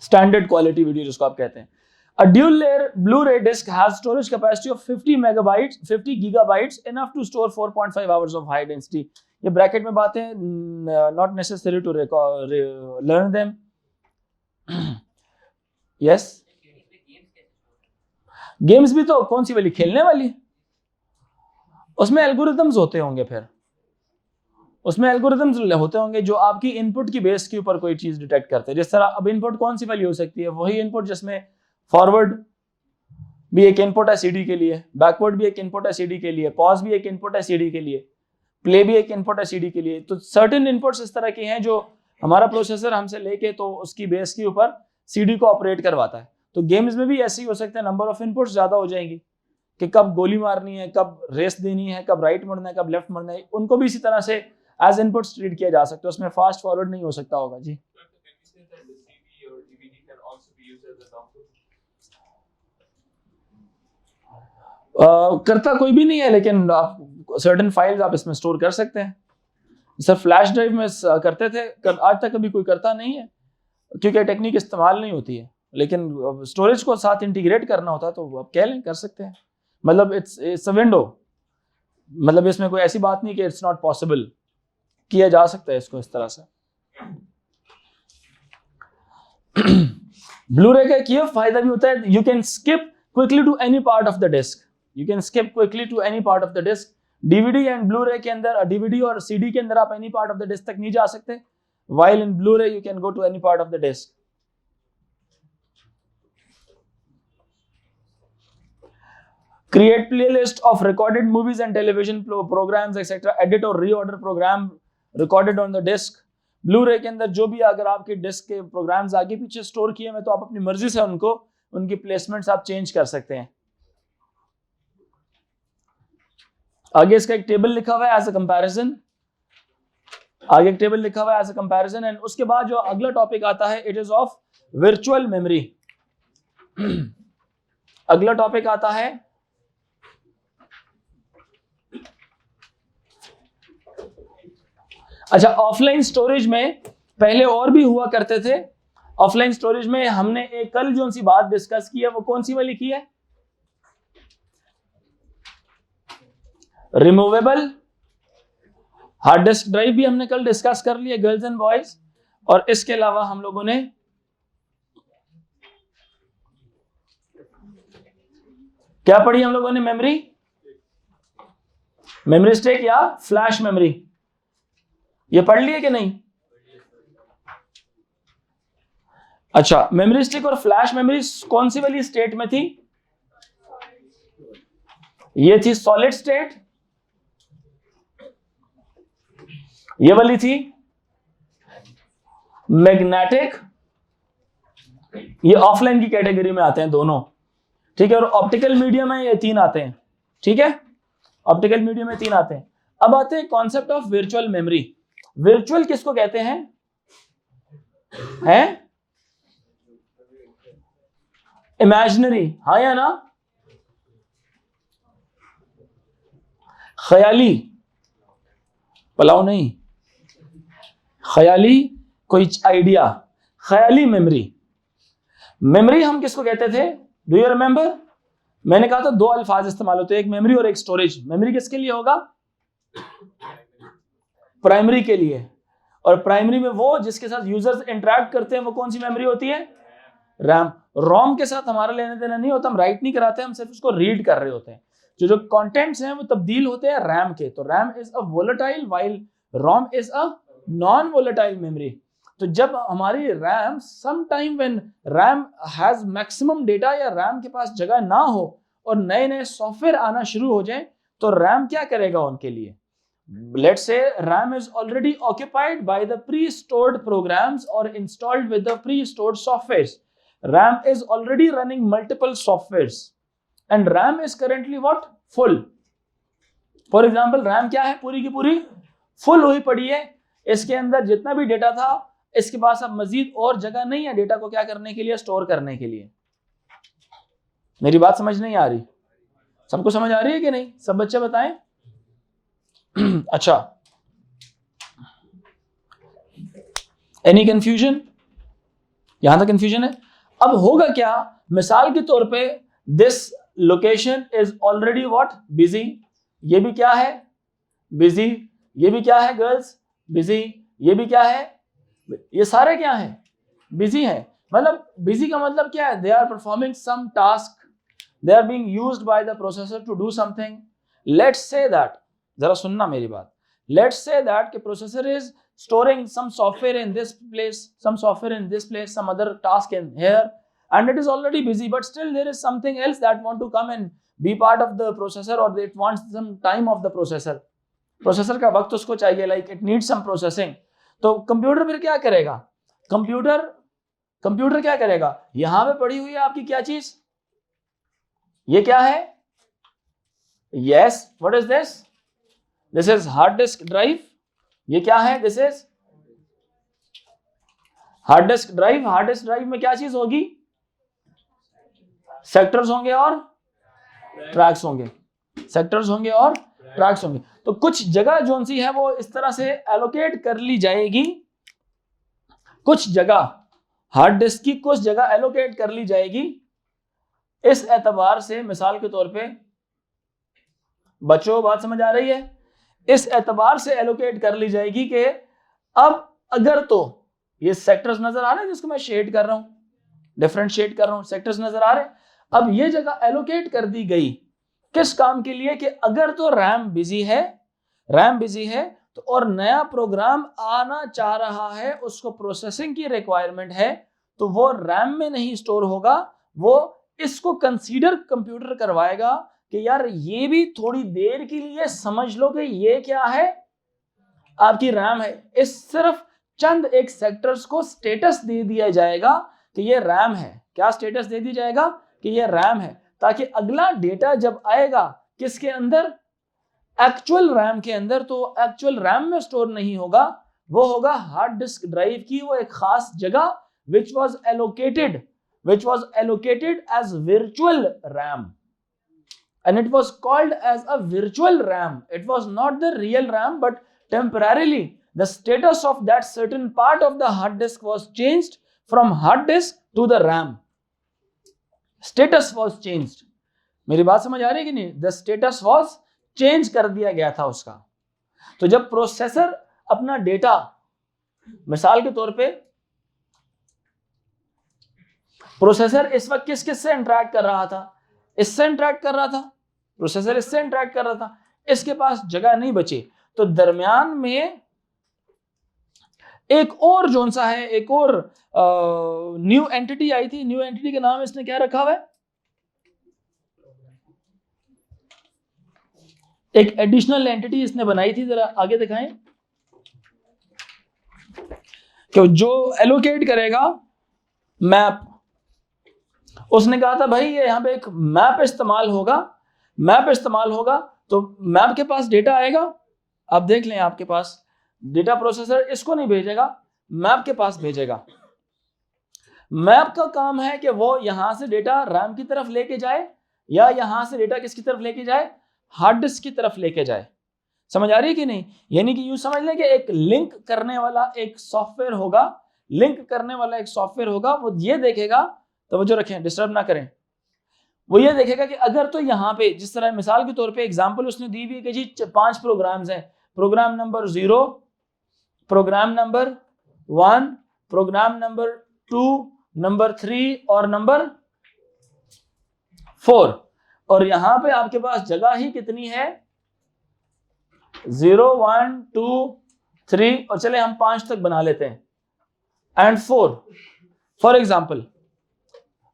standard quality video जिसको आप कहते हैं. A dual layer Blu-ray disc has storage capacity of 50 gigabytes, enough to store 4.5 hours of high density. ये bracket में बातें, not necessary to learn them. Yes. Games भी तो कौन सी वाली, खेलने वाली, उसमें एल्गोरिथम्स होते होंगे, फिर उसमें एल्गोरिथम्स होते होंगे जो आपकी इनपुट की बेस के ऊपर कोई चीज डिटेक्ट करते हैं। जिस तरह अब इनपुट कौन सी वाली हो सकती है, वही इनपुट जिसमें फॉरवर्ड भी एक इनपुट है सीडी के लिए, बैकवर्ड भी एक इनपुट है सीडी के लिए, पॉज भी एक इनपुट है सीडी के लिए, प्ले भी एक इनपुट है सीडी के लिए। तो सर्टेन इनपुट्स इस तरह के हैं जो हमारा प्रोसेसर हमसे लेके तो उसकी बेस के ऊपर सीडी को ऑपरेट करवाता है। तो गेम्स में भी ऐसे ही हो सकते हैं, नंबर ऑफ इनपुट्स ज्यादा हो जाएंगी कि कब गोली मारनी है, कब रेस देनी है, कब राइट मुड़ना है, कब लेफ्ट मुड़ना है, उनको भी इसी तरह से एज इनपुट्स ट्रीट किया जा सकता है। उसमें फास्ट फॉरवर्ड नहीं हो सकता होगा जी। करता कोई भी नहीं है, लेकिन आप सर्टेन फाइल्स आप इसमें स्टोर कर सकते हैं। सर फ्लैश ड्राइव में करते थे, आज तक कभी कोई करता नहीं है क्योंकि टेक्निक इस्तेमाल नहीं होती है, लेकिन स्टोरेज को साथ इंटीग्रेट करना होता है तो आप कह लें कर सकते हैं। मतलब इट्स अ विंडो, मतलब इसमें कोई ऐसी बात नहीं कि इट्स नॉट पॉसिबल, किया जा सकता है इसको इस तरह से। ब्लू-रे का एक ये फायदा भी होता है, you can skip quickly to any part of the disc, you can skip quickly to any part of the disc. DVD and Blu-ray के अंदर, डीवीडी और सीडी के अंदर आप any part of the disc तक नहीं जा सकते, while in Blu-ray you can go to any part of the disc. Create playlist of recorded movies and television programs etc. Edit or reorder program recorded on the disc. Blu-ray के अंदर जो भी अगर आपके डिस्क के programmes आगे पीछे store किए हैं तो आप अपनी मर्जी से उनको, उनकी प्लेसमेंट्स आप चेंज कर सकते हैं। आगे इसका एक टेबल लिखा हुआ है एज अ कंपैरिजन, आगे एक टेबल लिखा हुआ है एज अ कंपैरिजन। एंड उसके बाद जो अगला टॉपिक आता है, it is of virtual memory. अगला टॉपिक आता है अच्छा, ऑफलाइन स्टोरेज में पहले और भी हुआ करते थे। ऑफलाइन स्टोरेज में हमने एक कल जो सी बात डिस्कस की है वो कौन सी वाली की है, रिमूवेबल हार्ड डिस्क ड्राइव भी हमने कल डिस्कस कर लिया गर्ल्स एंड बॉयज। और इसके अलावा हम लोगों ने क्या पढ़ी, हम लोगों ने मेमोरी स्टिक या फ्लैश मेमोरी, ये पढ़ लिए कि नहीं? अच्छा, मेमोरी स्टिक और फ्लैश मेमोरी कौन सी वाली स्टेट में थी? ये थी सॉलिड स्टेट, ये वाली थी मैग्नेटिक, ये ऑफलाइन की कैटेगरी में आते हैं दोनों, ठीक है। और ऑप्टिकल मीडियम में ये तीन आते हैं, ठीक है, ऑप्टिकल मीडियम में तीन आते हैं। अब आते हैं concept of virtual memory. Virtual किसको कहते हैं? इमेजिनरी, हाँ या ना? ख्याली, पलाव नहीं, ख्याली कोई आइडिया, ख्याली मेमोरी। मेमोरी हम किसको कहते थे? Do you remember? मैंने कहा था दो अल्फाज इस्तेमाल होते हैं, एक मेमोरी और एक स्टोरेज। मेमोरी किसके लिए होगा? प्राइमरी के लिए। और प्राइमरी में वो जिसके साथ यूजर्स इंटरेक्ट करते हैं वो कौन सी मेमोरी होती है? रैम। रोम के साथ हमारा लेने देना नहीं होता, हम राइट नहीं कराते, हम सिर्फ उसको रीड कर रहे होते हैं। जो कंटेंट्स हैं वो तब्दील होते हैं रैम के। तो RAM is a volatile while ROM is a non volatile memory. तो जब हमारी RAM some time when RAM has maximum data या रैम के पास जगह ना हो और नए नए सॉफ्टवेयर आना शुरू हो जाए तो रैम क्या करेगा उनके लिए? Let's say RAM is already occupied by the pre-stored programs or installed with the pre-stored softwares. RAM is already running multiple softwares and RAM is currently what? Full. For example, RAM क्या है? पूरी की पूरी full हुई पड़ी है। इसके अंदर जितना भी डेटा था इसके पास अब मजीद और जगह नहीं है डेटा को क्या करने के लिए? स्टोर करने के लिए। मेरी बात समझ नहीं आ रही? सबको समझ आ रही है कि नहीं? सब बच्चे बताएं। अच्छा, एनी कंफ्यूजन? यहां तक कंफ्यूजन है? अब होगा क्या? मिसाल के तौर पे this location is already what? Busy. ये भी क्या है? बिजी। ये भी क्या है गर्ल्स? बिजी। ये भी क्या है? ये सारे क्या है? बिजी है। मतलब बिजी का मतलब क्या है? They are performing some task, they are being used by the processor to do something. Let's say that, जरा सुनना मेरी बात, let's say that कि processor is storing some software in this place, some software in this place, some other task in here, and it is already busy, but still there is something else that want to come and be part of the processor, or it wants some time of the processor. Processor का वक्त उसको चाहिए, like it needs some processing. तो computer फिर क्या करेगा? Computer क्या करेगा? यहां पे पड़ी हुई है आपकी क्या चीज? ये क्या है? Yes, what is this? This is hard disk drive. ये क्या है? This is hard disk drive. Hard disk drive में क्या चीज होगी? सेक्टर्स होंगे और ट्रैक्स होंगे. सेक्टर्स होंगे और ट्रैक्स होंगे. तो कुछ जगह जो सी है वो इस तरह से एलोकेट कर ली जाएगी. कुछ जगह हार्ड डिस्क की कुछ जगह एलोकेट कर ली जाएगी. इस एतबार से मिसाल के तौर पे, बच्चों बात समझ आ रही है? इस एतबार से एलोकेट कर ली जाएगी कि अब अगर तो ये सेक्टर्स नजर आ रहे हैं जिसको मैं शेड कर रहा हूं, डिफरेंशिएट कर रहा हूं, सेक्टर्स नजर आ रहे हैं. अब ये जगह एलोकेट कर दी गई किस काम के लिए? कि अगर तो रैम बिजी है तो और नया प्रोग्राम आना चाह रहा है, उसको प्रोसेसिंग की रिक्वायरमेंट है, तो वो रैम में नहीं स्टोर होगा, वो इसको कंसीडर कंप्यूटर करवाएगा कि यार ये भी थोड़ी देर के लिए समझ लो कि ये क्या है, आपकी रैम है. इस सिर्फ चंद एक सेक्टर्स को स्टेटस दे दिया जाएगा कि ये रैम है. क्या स्टेटस दे दिया जाएगा? कि ये रैम है, ताकि अगला डेटा जब आएगा किसके अंदर? एक्चुअल रैम के अंदर. तो एक्चुअल रैम में स्टोर नहीं होगा, वो होगा हार्ड डिस्क ड्राइव की वो एक खास जगह which was allocated as virtual RAM, and it was called as a virtual RAM. It was not the real RAM, but temporarily the status of that certain part of the hard disk was changed from hard disk to the RAM. Status was changed. मेरी बात समझ आ रही है कि नहीं? The status was change कर दिया गया था उसका. तो जब प्रोसेसर अपना डेटा, मिसाल के तौर पे प्रोसेसर इस वक्त किस से इंटरैक्ट कर रहा था? इससे इंटरैक्ट कर रहा था. प्रोसेसर इससे इंटरैक्ट कर रहा था, इसके पास जगह नहीं बची, तो दरमियान में एक और जोन सा है, एक और न्यू एंटिटी आई थी. न्यू एंटिटी का नाम इसने क्या रखा हुआ है? एक एडिशनल एंटिटी इसने बनाई थी. जरा आगे दिखाएं. कि जो एलोकेट करेगा मैप, उसने कहा था भाई ये यहां पे एक मैप इस्तेमाल होगा. तो मैप के पास डेटा आएगा. आप देख लें, आपके पास डेटा प्रोसेसर इसको नहीं भेजेगा, मैप के पास भेजेगा. मैप का काम है कि वो यहां से डेटा रैम की तरफ लेके जाए, या यहां से डेटा किसकी तरफ लेके जाए? हार्ड डिस्क की तरफ लेके जाए. समझ आ रही है कि नहीं? यानी कि यूं समझ लें कि एक लिंक करने वाला एक सॉफ्टवेयर होगा. वो ये देखेगा, तो वो जो रखें, डिस्टर्ब ना करें, वो ये देखेगा कि अगर तो यहाँ पे जिस तरह मिसाल के तौर पे एग्जांपल उसने दी हुई है कि जी 5 प्रोग्राम्स हैं. Program number 0, program number 1, program number 2, number 3 और नंबर 4. और यहां पे आपके पास जगह ही कितनी है? 0, 1, 2, 3 और चले हम 5 तक बना लेते हैं, एंड 4 फॉर एग्जाम्पल.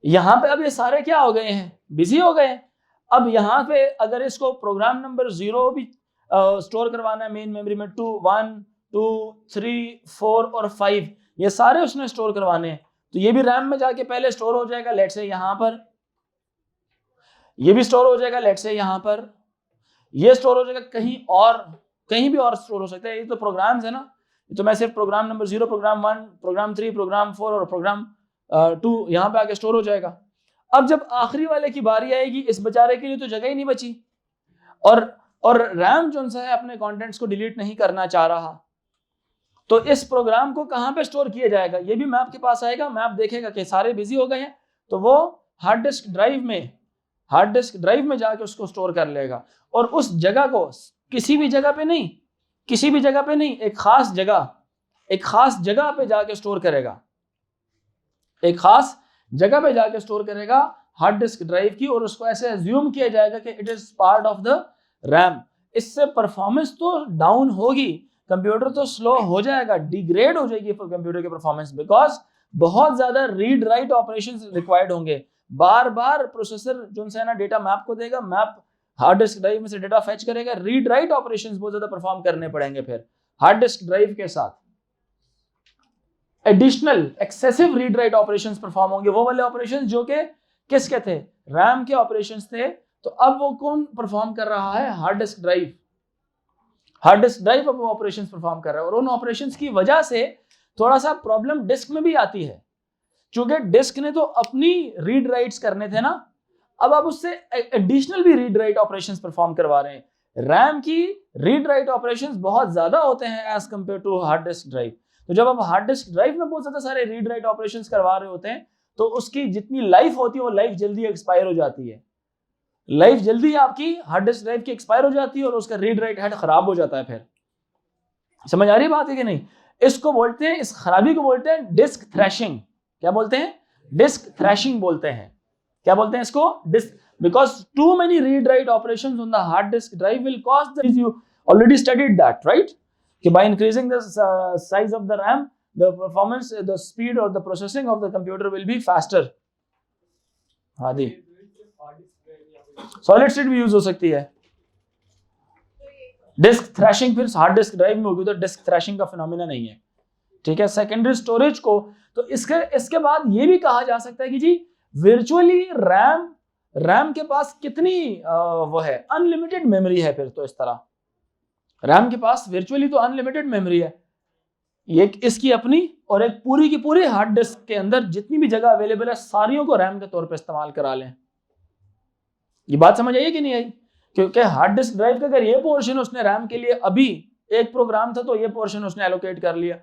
यहां पे अब ये सारे क्या हो गए हैं? बिजी हो गए हैं. अब यहां पे अगर इसको प्रोग्राम नंबर 0 भी स्टोर करवाना है मेन मेमोरी में, 1, 2, 3, 4 और 5, ये सारे उसने स्टोर करवाने हैं, तो ये भी रैम में जाके पहले स्टोर हो जाएगा. लेट से यहां पर ये भी स्टोर हो जाएगा, लेट से यहां पर ये स्टोर हो जाएगा, कहीं भी और स्टोर हो सकता है. ये तो प्रोग्राम्स है ना, तो मैं सिर्फ program number 0, program 1, program 3, program 4 और प्रोग्राम 2 यहां पे आके स्टोर हो जाएगा. अब जब आखिरी वाले की बारी आएगी, इस बेचारे के लिए तो जगह ही नहीं बची, और रैम जो है अपने कंटेंट्स को डिलीट नहीं करना चाह रहा, तो इस प्रोग्राम को कहां पे स्टोर किया जाएगा? ये भी मैप के पास आएगा. मैप देखेगा कि सारे बिजी हो गए हैं, तो वो हार्ड डिस्क ड्राइव में जाके उसको स्टोर कर लेगा. और उस जगह को किसी भी जगह पे नहीं, एक खास जगह पे जाके स्टोर करेगा. हार्ड डिस्क ड्राइव की और उसको ऐसे एज्यूम किया जाएगा कि it is part of the RAM. इससे परफॉर्मेंस तो डाउन होगी, कंप्यूटर तो स्लो हो जाएगा, डिग्रेड हो जाएगी कंप्यूटर की परफॉर्मेंस, बिकॉज बहुत ज्यादा रीड राइट ऑपरेशंस रिक्वायर्ड होंगे। बार बार प्रोसेसर जो है ना डेटा मैप को देगा, मैप हार्ड डिस्क ड्राइव में से डेटा फेच करेगा, रीड राइट ऑपरेशंस बहुत ज्यादा परफॉर्म करने पड़ेंगे फिर हार्ड डिस्क ड्राइव के साथ। Additional excessive read write operations perform होंगे, वो वाले ऑपरेशंस जो कि किसके थे, रैम के ऑपरेशंस थे। तो अब वो कौन परफॉर्म कर रहा है, hard disk drive. Hard disk drive अब वो ऑपरेशंस परफॉर्म कर रहा है और उन ऑपरेशंस की वजह से थोड़ा सा प्रॉब्लम डिस्क में भी आती है, क्योंकि डिस्क ने तो अपनी रीड राइट्स करने थे ना, अब आप उससे एडिशनल भी रीड राइट ऑपरेशंस परफॉर्म करवा रहे हैं। रैम की रीड राइट ऑपरेशंस बहुत ज्यादा होते हैं as compare to hard disk drive. तो जब आप हार्ड डिस्क ड्राइव में बहुत ज्यादा सारे रीड राइट ऑपरेशंस करवा रहे होते हैं तो उसकी जितनी लाइफ होती है वो लाइफ जल्दी एक्सपायर हो जाती है, लाइफ जल्दी आपकी हार्ड डिस्क ड्राइव की एक्सपायर हो जाती है और उसका रीड राइट हेड खराब हो जाता है। फिर समझ आ रही बात है कि नहीं? इसको बोलते हैं, इस खराबी को बोलते हैं डिस्क थ्रैशिंग। क्या बोलते हैं? डिस्क थ्रैशिंग बोलते हैं। क्या बोलते हैं इसको? Disk, because too many read write operations on the hard disk drive will cause the, you already studied that, right? कि by increasing the size of the RAM, the performance, the speed or the processing of the computer will be faster. हाँ जी, solid state भी use हो सकती है। Disc thrashing फिर hard disk drive में होगी, तो डिस्क थ्रैशिंग का फिनोमिना नहीं है, ठीक है। सेकेंडरी स्टोरेज को तो इसके बाद ये भी कहा जा सकता है कि जी वर्चुअली रैम के पास कितनी वो है, अनलिमिटेड मेमोरी है। फिर तो इस तरह रैम के पास वर्चुअली तो अनलिमिटेड मेमोरी है, एक इसकी अपनी और एक पूरी की पूरी हार्ड डिस्क के अंदर जितनी भी जगह अवेलेबल है सारियों को रैम के तौर पे इस्तेमाल करा लें। ये बात समझ आई कि नहीं आई? क्योंकि हार्ड डिस्क ड्राइव का अगर ये पोर्शन उसने रैम के लिए, अभी एक प्रोग्राम था तो ये पोर्शन उसने एलोकेट कर लिया,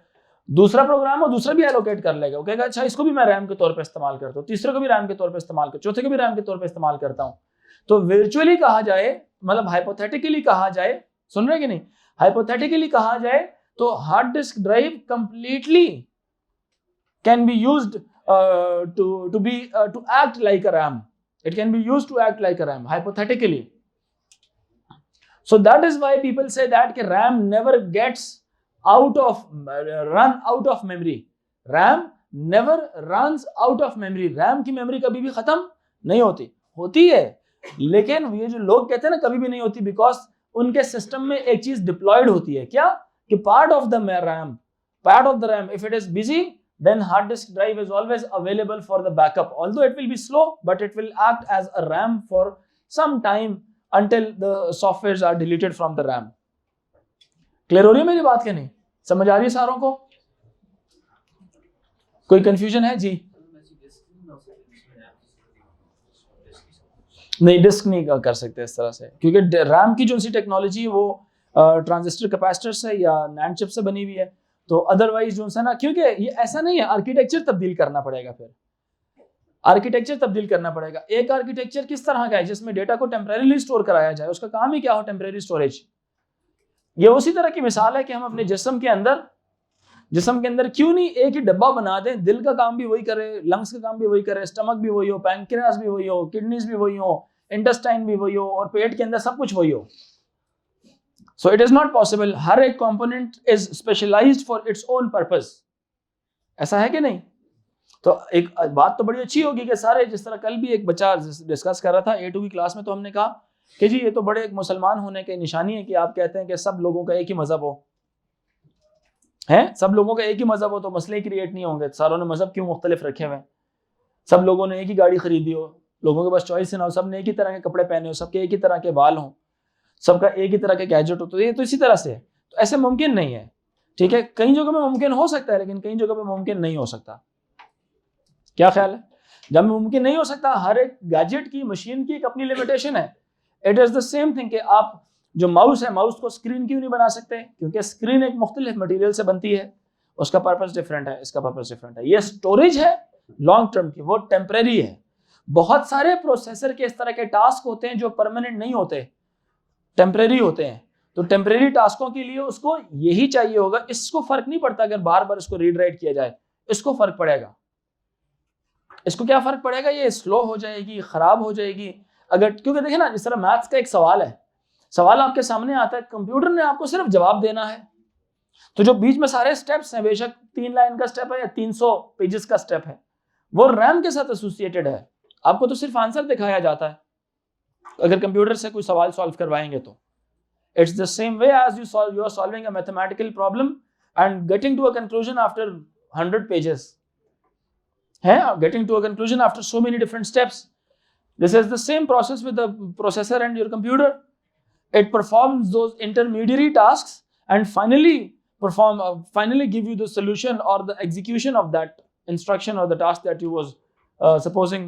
दूसरा प्रोग्राम और दूसरा भी एलोकेट कर लेगा, वो कहेगा अच्छा इसको भी मैं रैम के तौर पे इस्तेमाल करता हूँ, तीसरे को भी रैम के तौर पे इस्तेमाल करता हूँ, चौथे को भी रैम के तौर पे इस्तेमाल करता हूँ। तो वर्चुअली कहा जाए, मतलब हाइपोथेटिकली कहा जाए, सुन रहे कि नहीं, हाइपोथेटिकली कहा जाए तो hard disk drive completely can be used to act like a RAM, it can be used to act like a RAM hypothetically. So that is why people say that कि RAM never gets run out of memory. RAM never runs out of memory. RAM की memory कभी भी खत्म नहीं होती है, लेकिन ये जो लोग कहते हैं ना कभी भी नहीं होती, बिकॉज उनके सिस्टम में एक चीज डिप्लॉयड होती है, क्या कि part of the RAM if it is busy then hard disk drive is always available for the backup, although it will be slow but it will act as a RAM for some time until the softwares are deleted from the RAM. Clear हो रही है मेरी बात क्या नहीं? समझ आ रही है सारों को? कोई कंफ्यूजन है जी? नहीं, डिस्क नहीं कर सकते इस तरह से, क्योंकि रैम की जो सी टेक्नोलॉजी वो ट्रांजिस्टर कैपेसिटर से या नैंड चिप से बनी हुई है, तो अदरवाइज जो है ना, क्योंकि ये ऐसा नहीं है, आर्किटेक्चर तब्दील करना पड़ेगा, फिर आर्किटेक्चर तब्दील करना पड़ेगा। एक आर्किटेक्चर किस तरह का है जिसमें डेटा को टेम्परेरीली स्टोर कराया जाए, उसका काम ही क्या हो, टेम्परेरी स्टोरेज। ये उसी तरह की मिसाल है कि हम अपने जिस्म के अंदर क्यों नहीं एक ही डब्बा बना दें, दिल का काम भी वही करे, लंग्स का काम भी वही करे, स्टमक भी वही हो, पैंक्रियास भी वही हो, किडनीज भी वही हो, इंटेस्टाइन भी वही हो और पेट के अंदर सब कुछ वही हो। So it is not possible, हर एक component is specialised for its own purpose, ऐसा है कि नहीं? तो एक बात तो बड़ी अच्छी होगी कि सारे, जिस तरह कल भी एक बच्चा डिस्कस कर रहा था A2 की क्लास में, तो हमने कहा कि जी ये तो बड़े एक मुसलमान होने की निशानी है कि आप कहते हैं कि सब लोगों का एक ही मजहब हो, है सब लोगों का एक ही मजहब हो तो मसले क्रिएट नहीं होंगे, सारों ने मजहब क्यों मुख्तलिफ रखे हुए हैं, सब लोगों ने एक ही गाड़ी खरीदी हो, लोगों के पास चॉइस ना हो, सब ने एक ही तरह के कपड़े पहने हो, सबके एक ही तरह के बाल हों, सबका एक ही तरह के गैजेट हो, तो ये तो इसी तरह से है। तो ऐसे मुमकिन नहीं है, ठीक है, कई जगह में मुमकिन हो सकता है लेकिन कई जगह पे मुमकिन नहीं हो सकता। क्या ख्याल है? जब मुमकिन नहीं हो सकता, हर एक गैजेट की, मशीन की एक अपनी लिमिटेशन है। It is the same thing कि आप जो माउस है, माउस को स्क्रीन क्यों नहीं बना सकते, क्योंकि स्क्रीन एक मुख्तलिफ मटेरियल से बनती है, उसका पर्पस डिफरेंट है, इसका पर्पस डिफरेंट है। ये स्टोरेज है लॉन्ग टर्म की, वो टेम्परेरी है। बहुत सारे प्रोसेसर के इस तरह के टास्क होते हैं जो परमानेंट नहीं होते, टेम्परेरी होते हैं। तो टेम्परेरी टास्कों के लिए उसको यही चाहिए होगा, इसको फर्क नहीं पड़ता अगर बार बार इसको रीड राइट किया जाए, इसको फर्क पड़ेगा। इसको क्या फर्क पड़ेगा, ये स्लो हो जाएगी, खराब हो जाएगी अगर, क्योंकि देखिए ना जिस तरह मैथ्स का एक सवाल है, सवाल आपके सामने आता है, कंप्यूटर ने आपको सिर्फ जवाब देना है, तो जो बीच में सारे स्टेप्स हैं, बेशक 3 लाइन का स्टेप है या 300 पेजेस का स्टेप है, वो रैम के साथ एसोसिएटेड है, आपको तो सिर्फ आंसर दिखाया जाता है अगर कंप्यूटर से कोई सवाल सॉल्व करवाएंगे तो। It's the same way as you are solving a mathematical problem and getting to a conclusion after 100 pages है, getting to a conclusion after so many different steps. This is the same process with the processor and your computer. It performs those intermediary tasks and finally give you the solution or the execution of that instruction or the task that you was supposing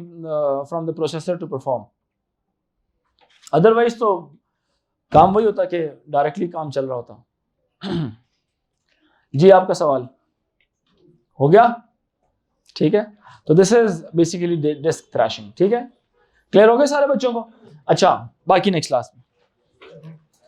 from the processor to perform. Otherwise तो काम वही होता कि directly काम चल रहा होता। जी आपका सवाल हो गया, ठीक है, तो this is basically disk thrashing, ठीक है, क्लियर हो गए सारे बच्चों को। अच्छा बाकी नेक्स्ट क्लास में।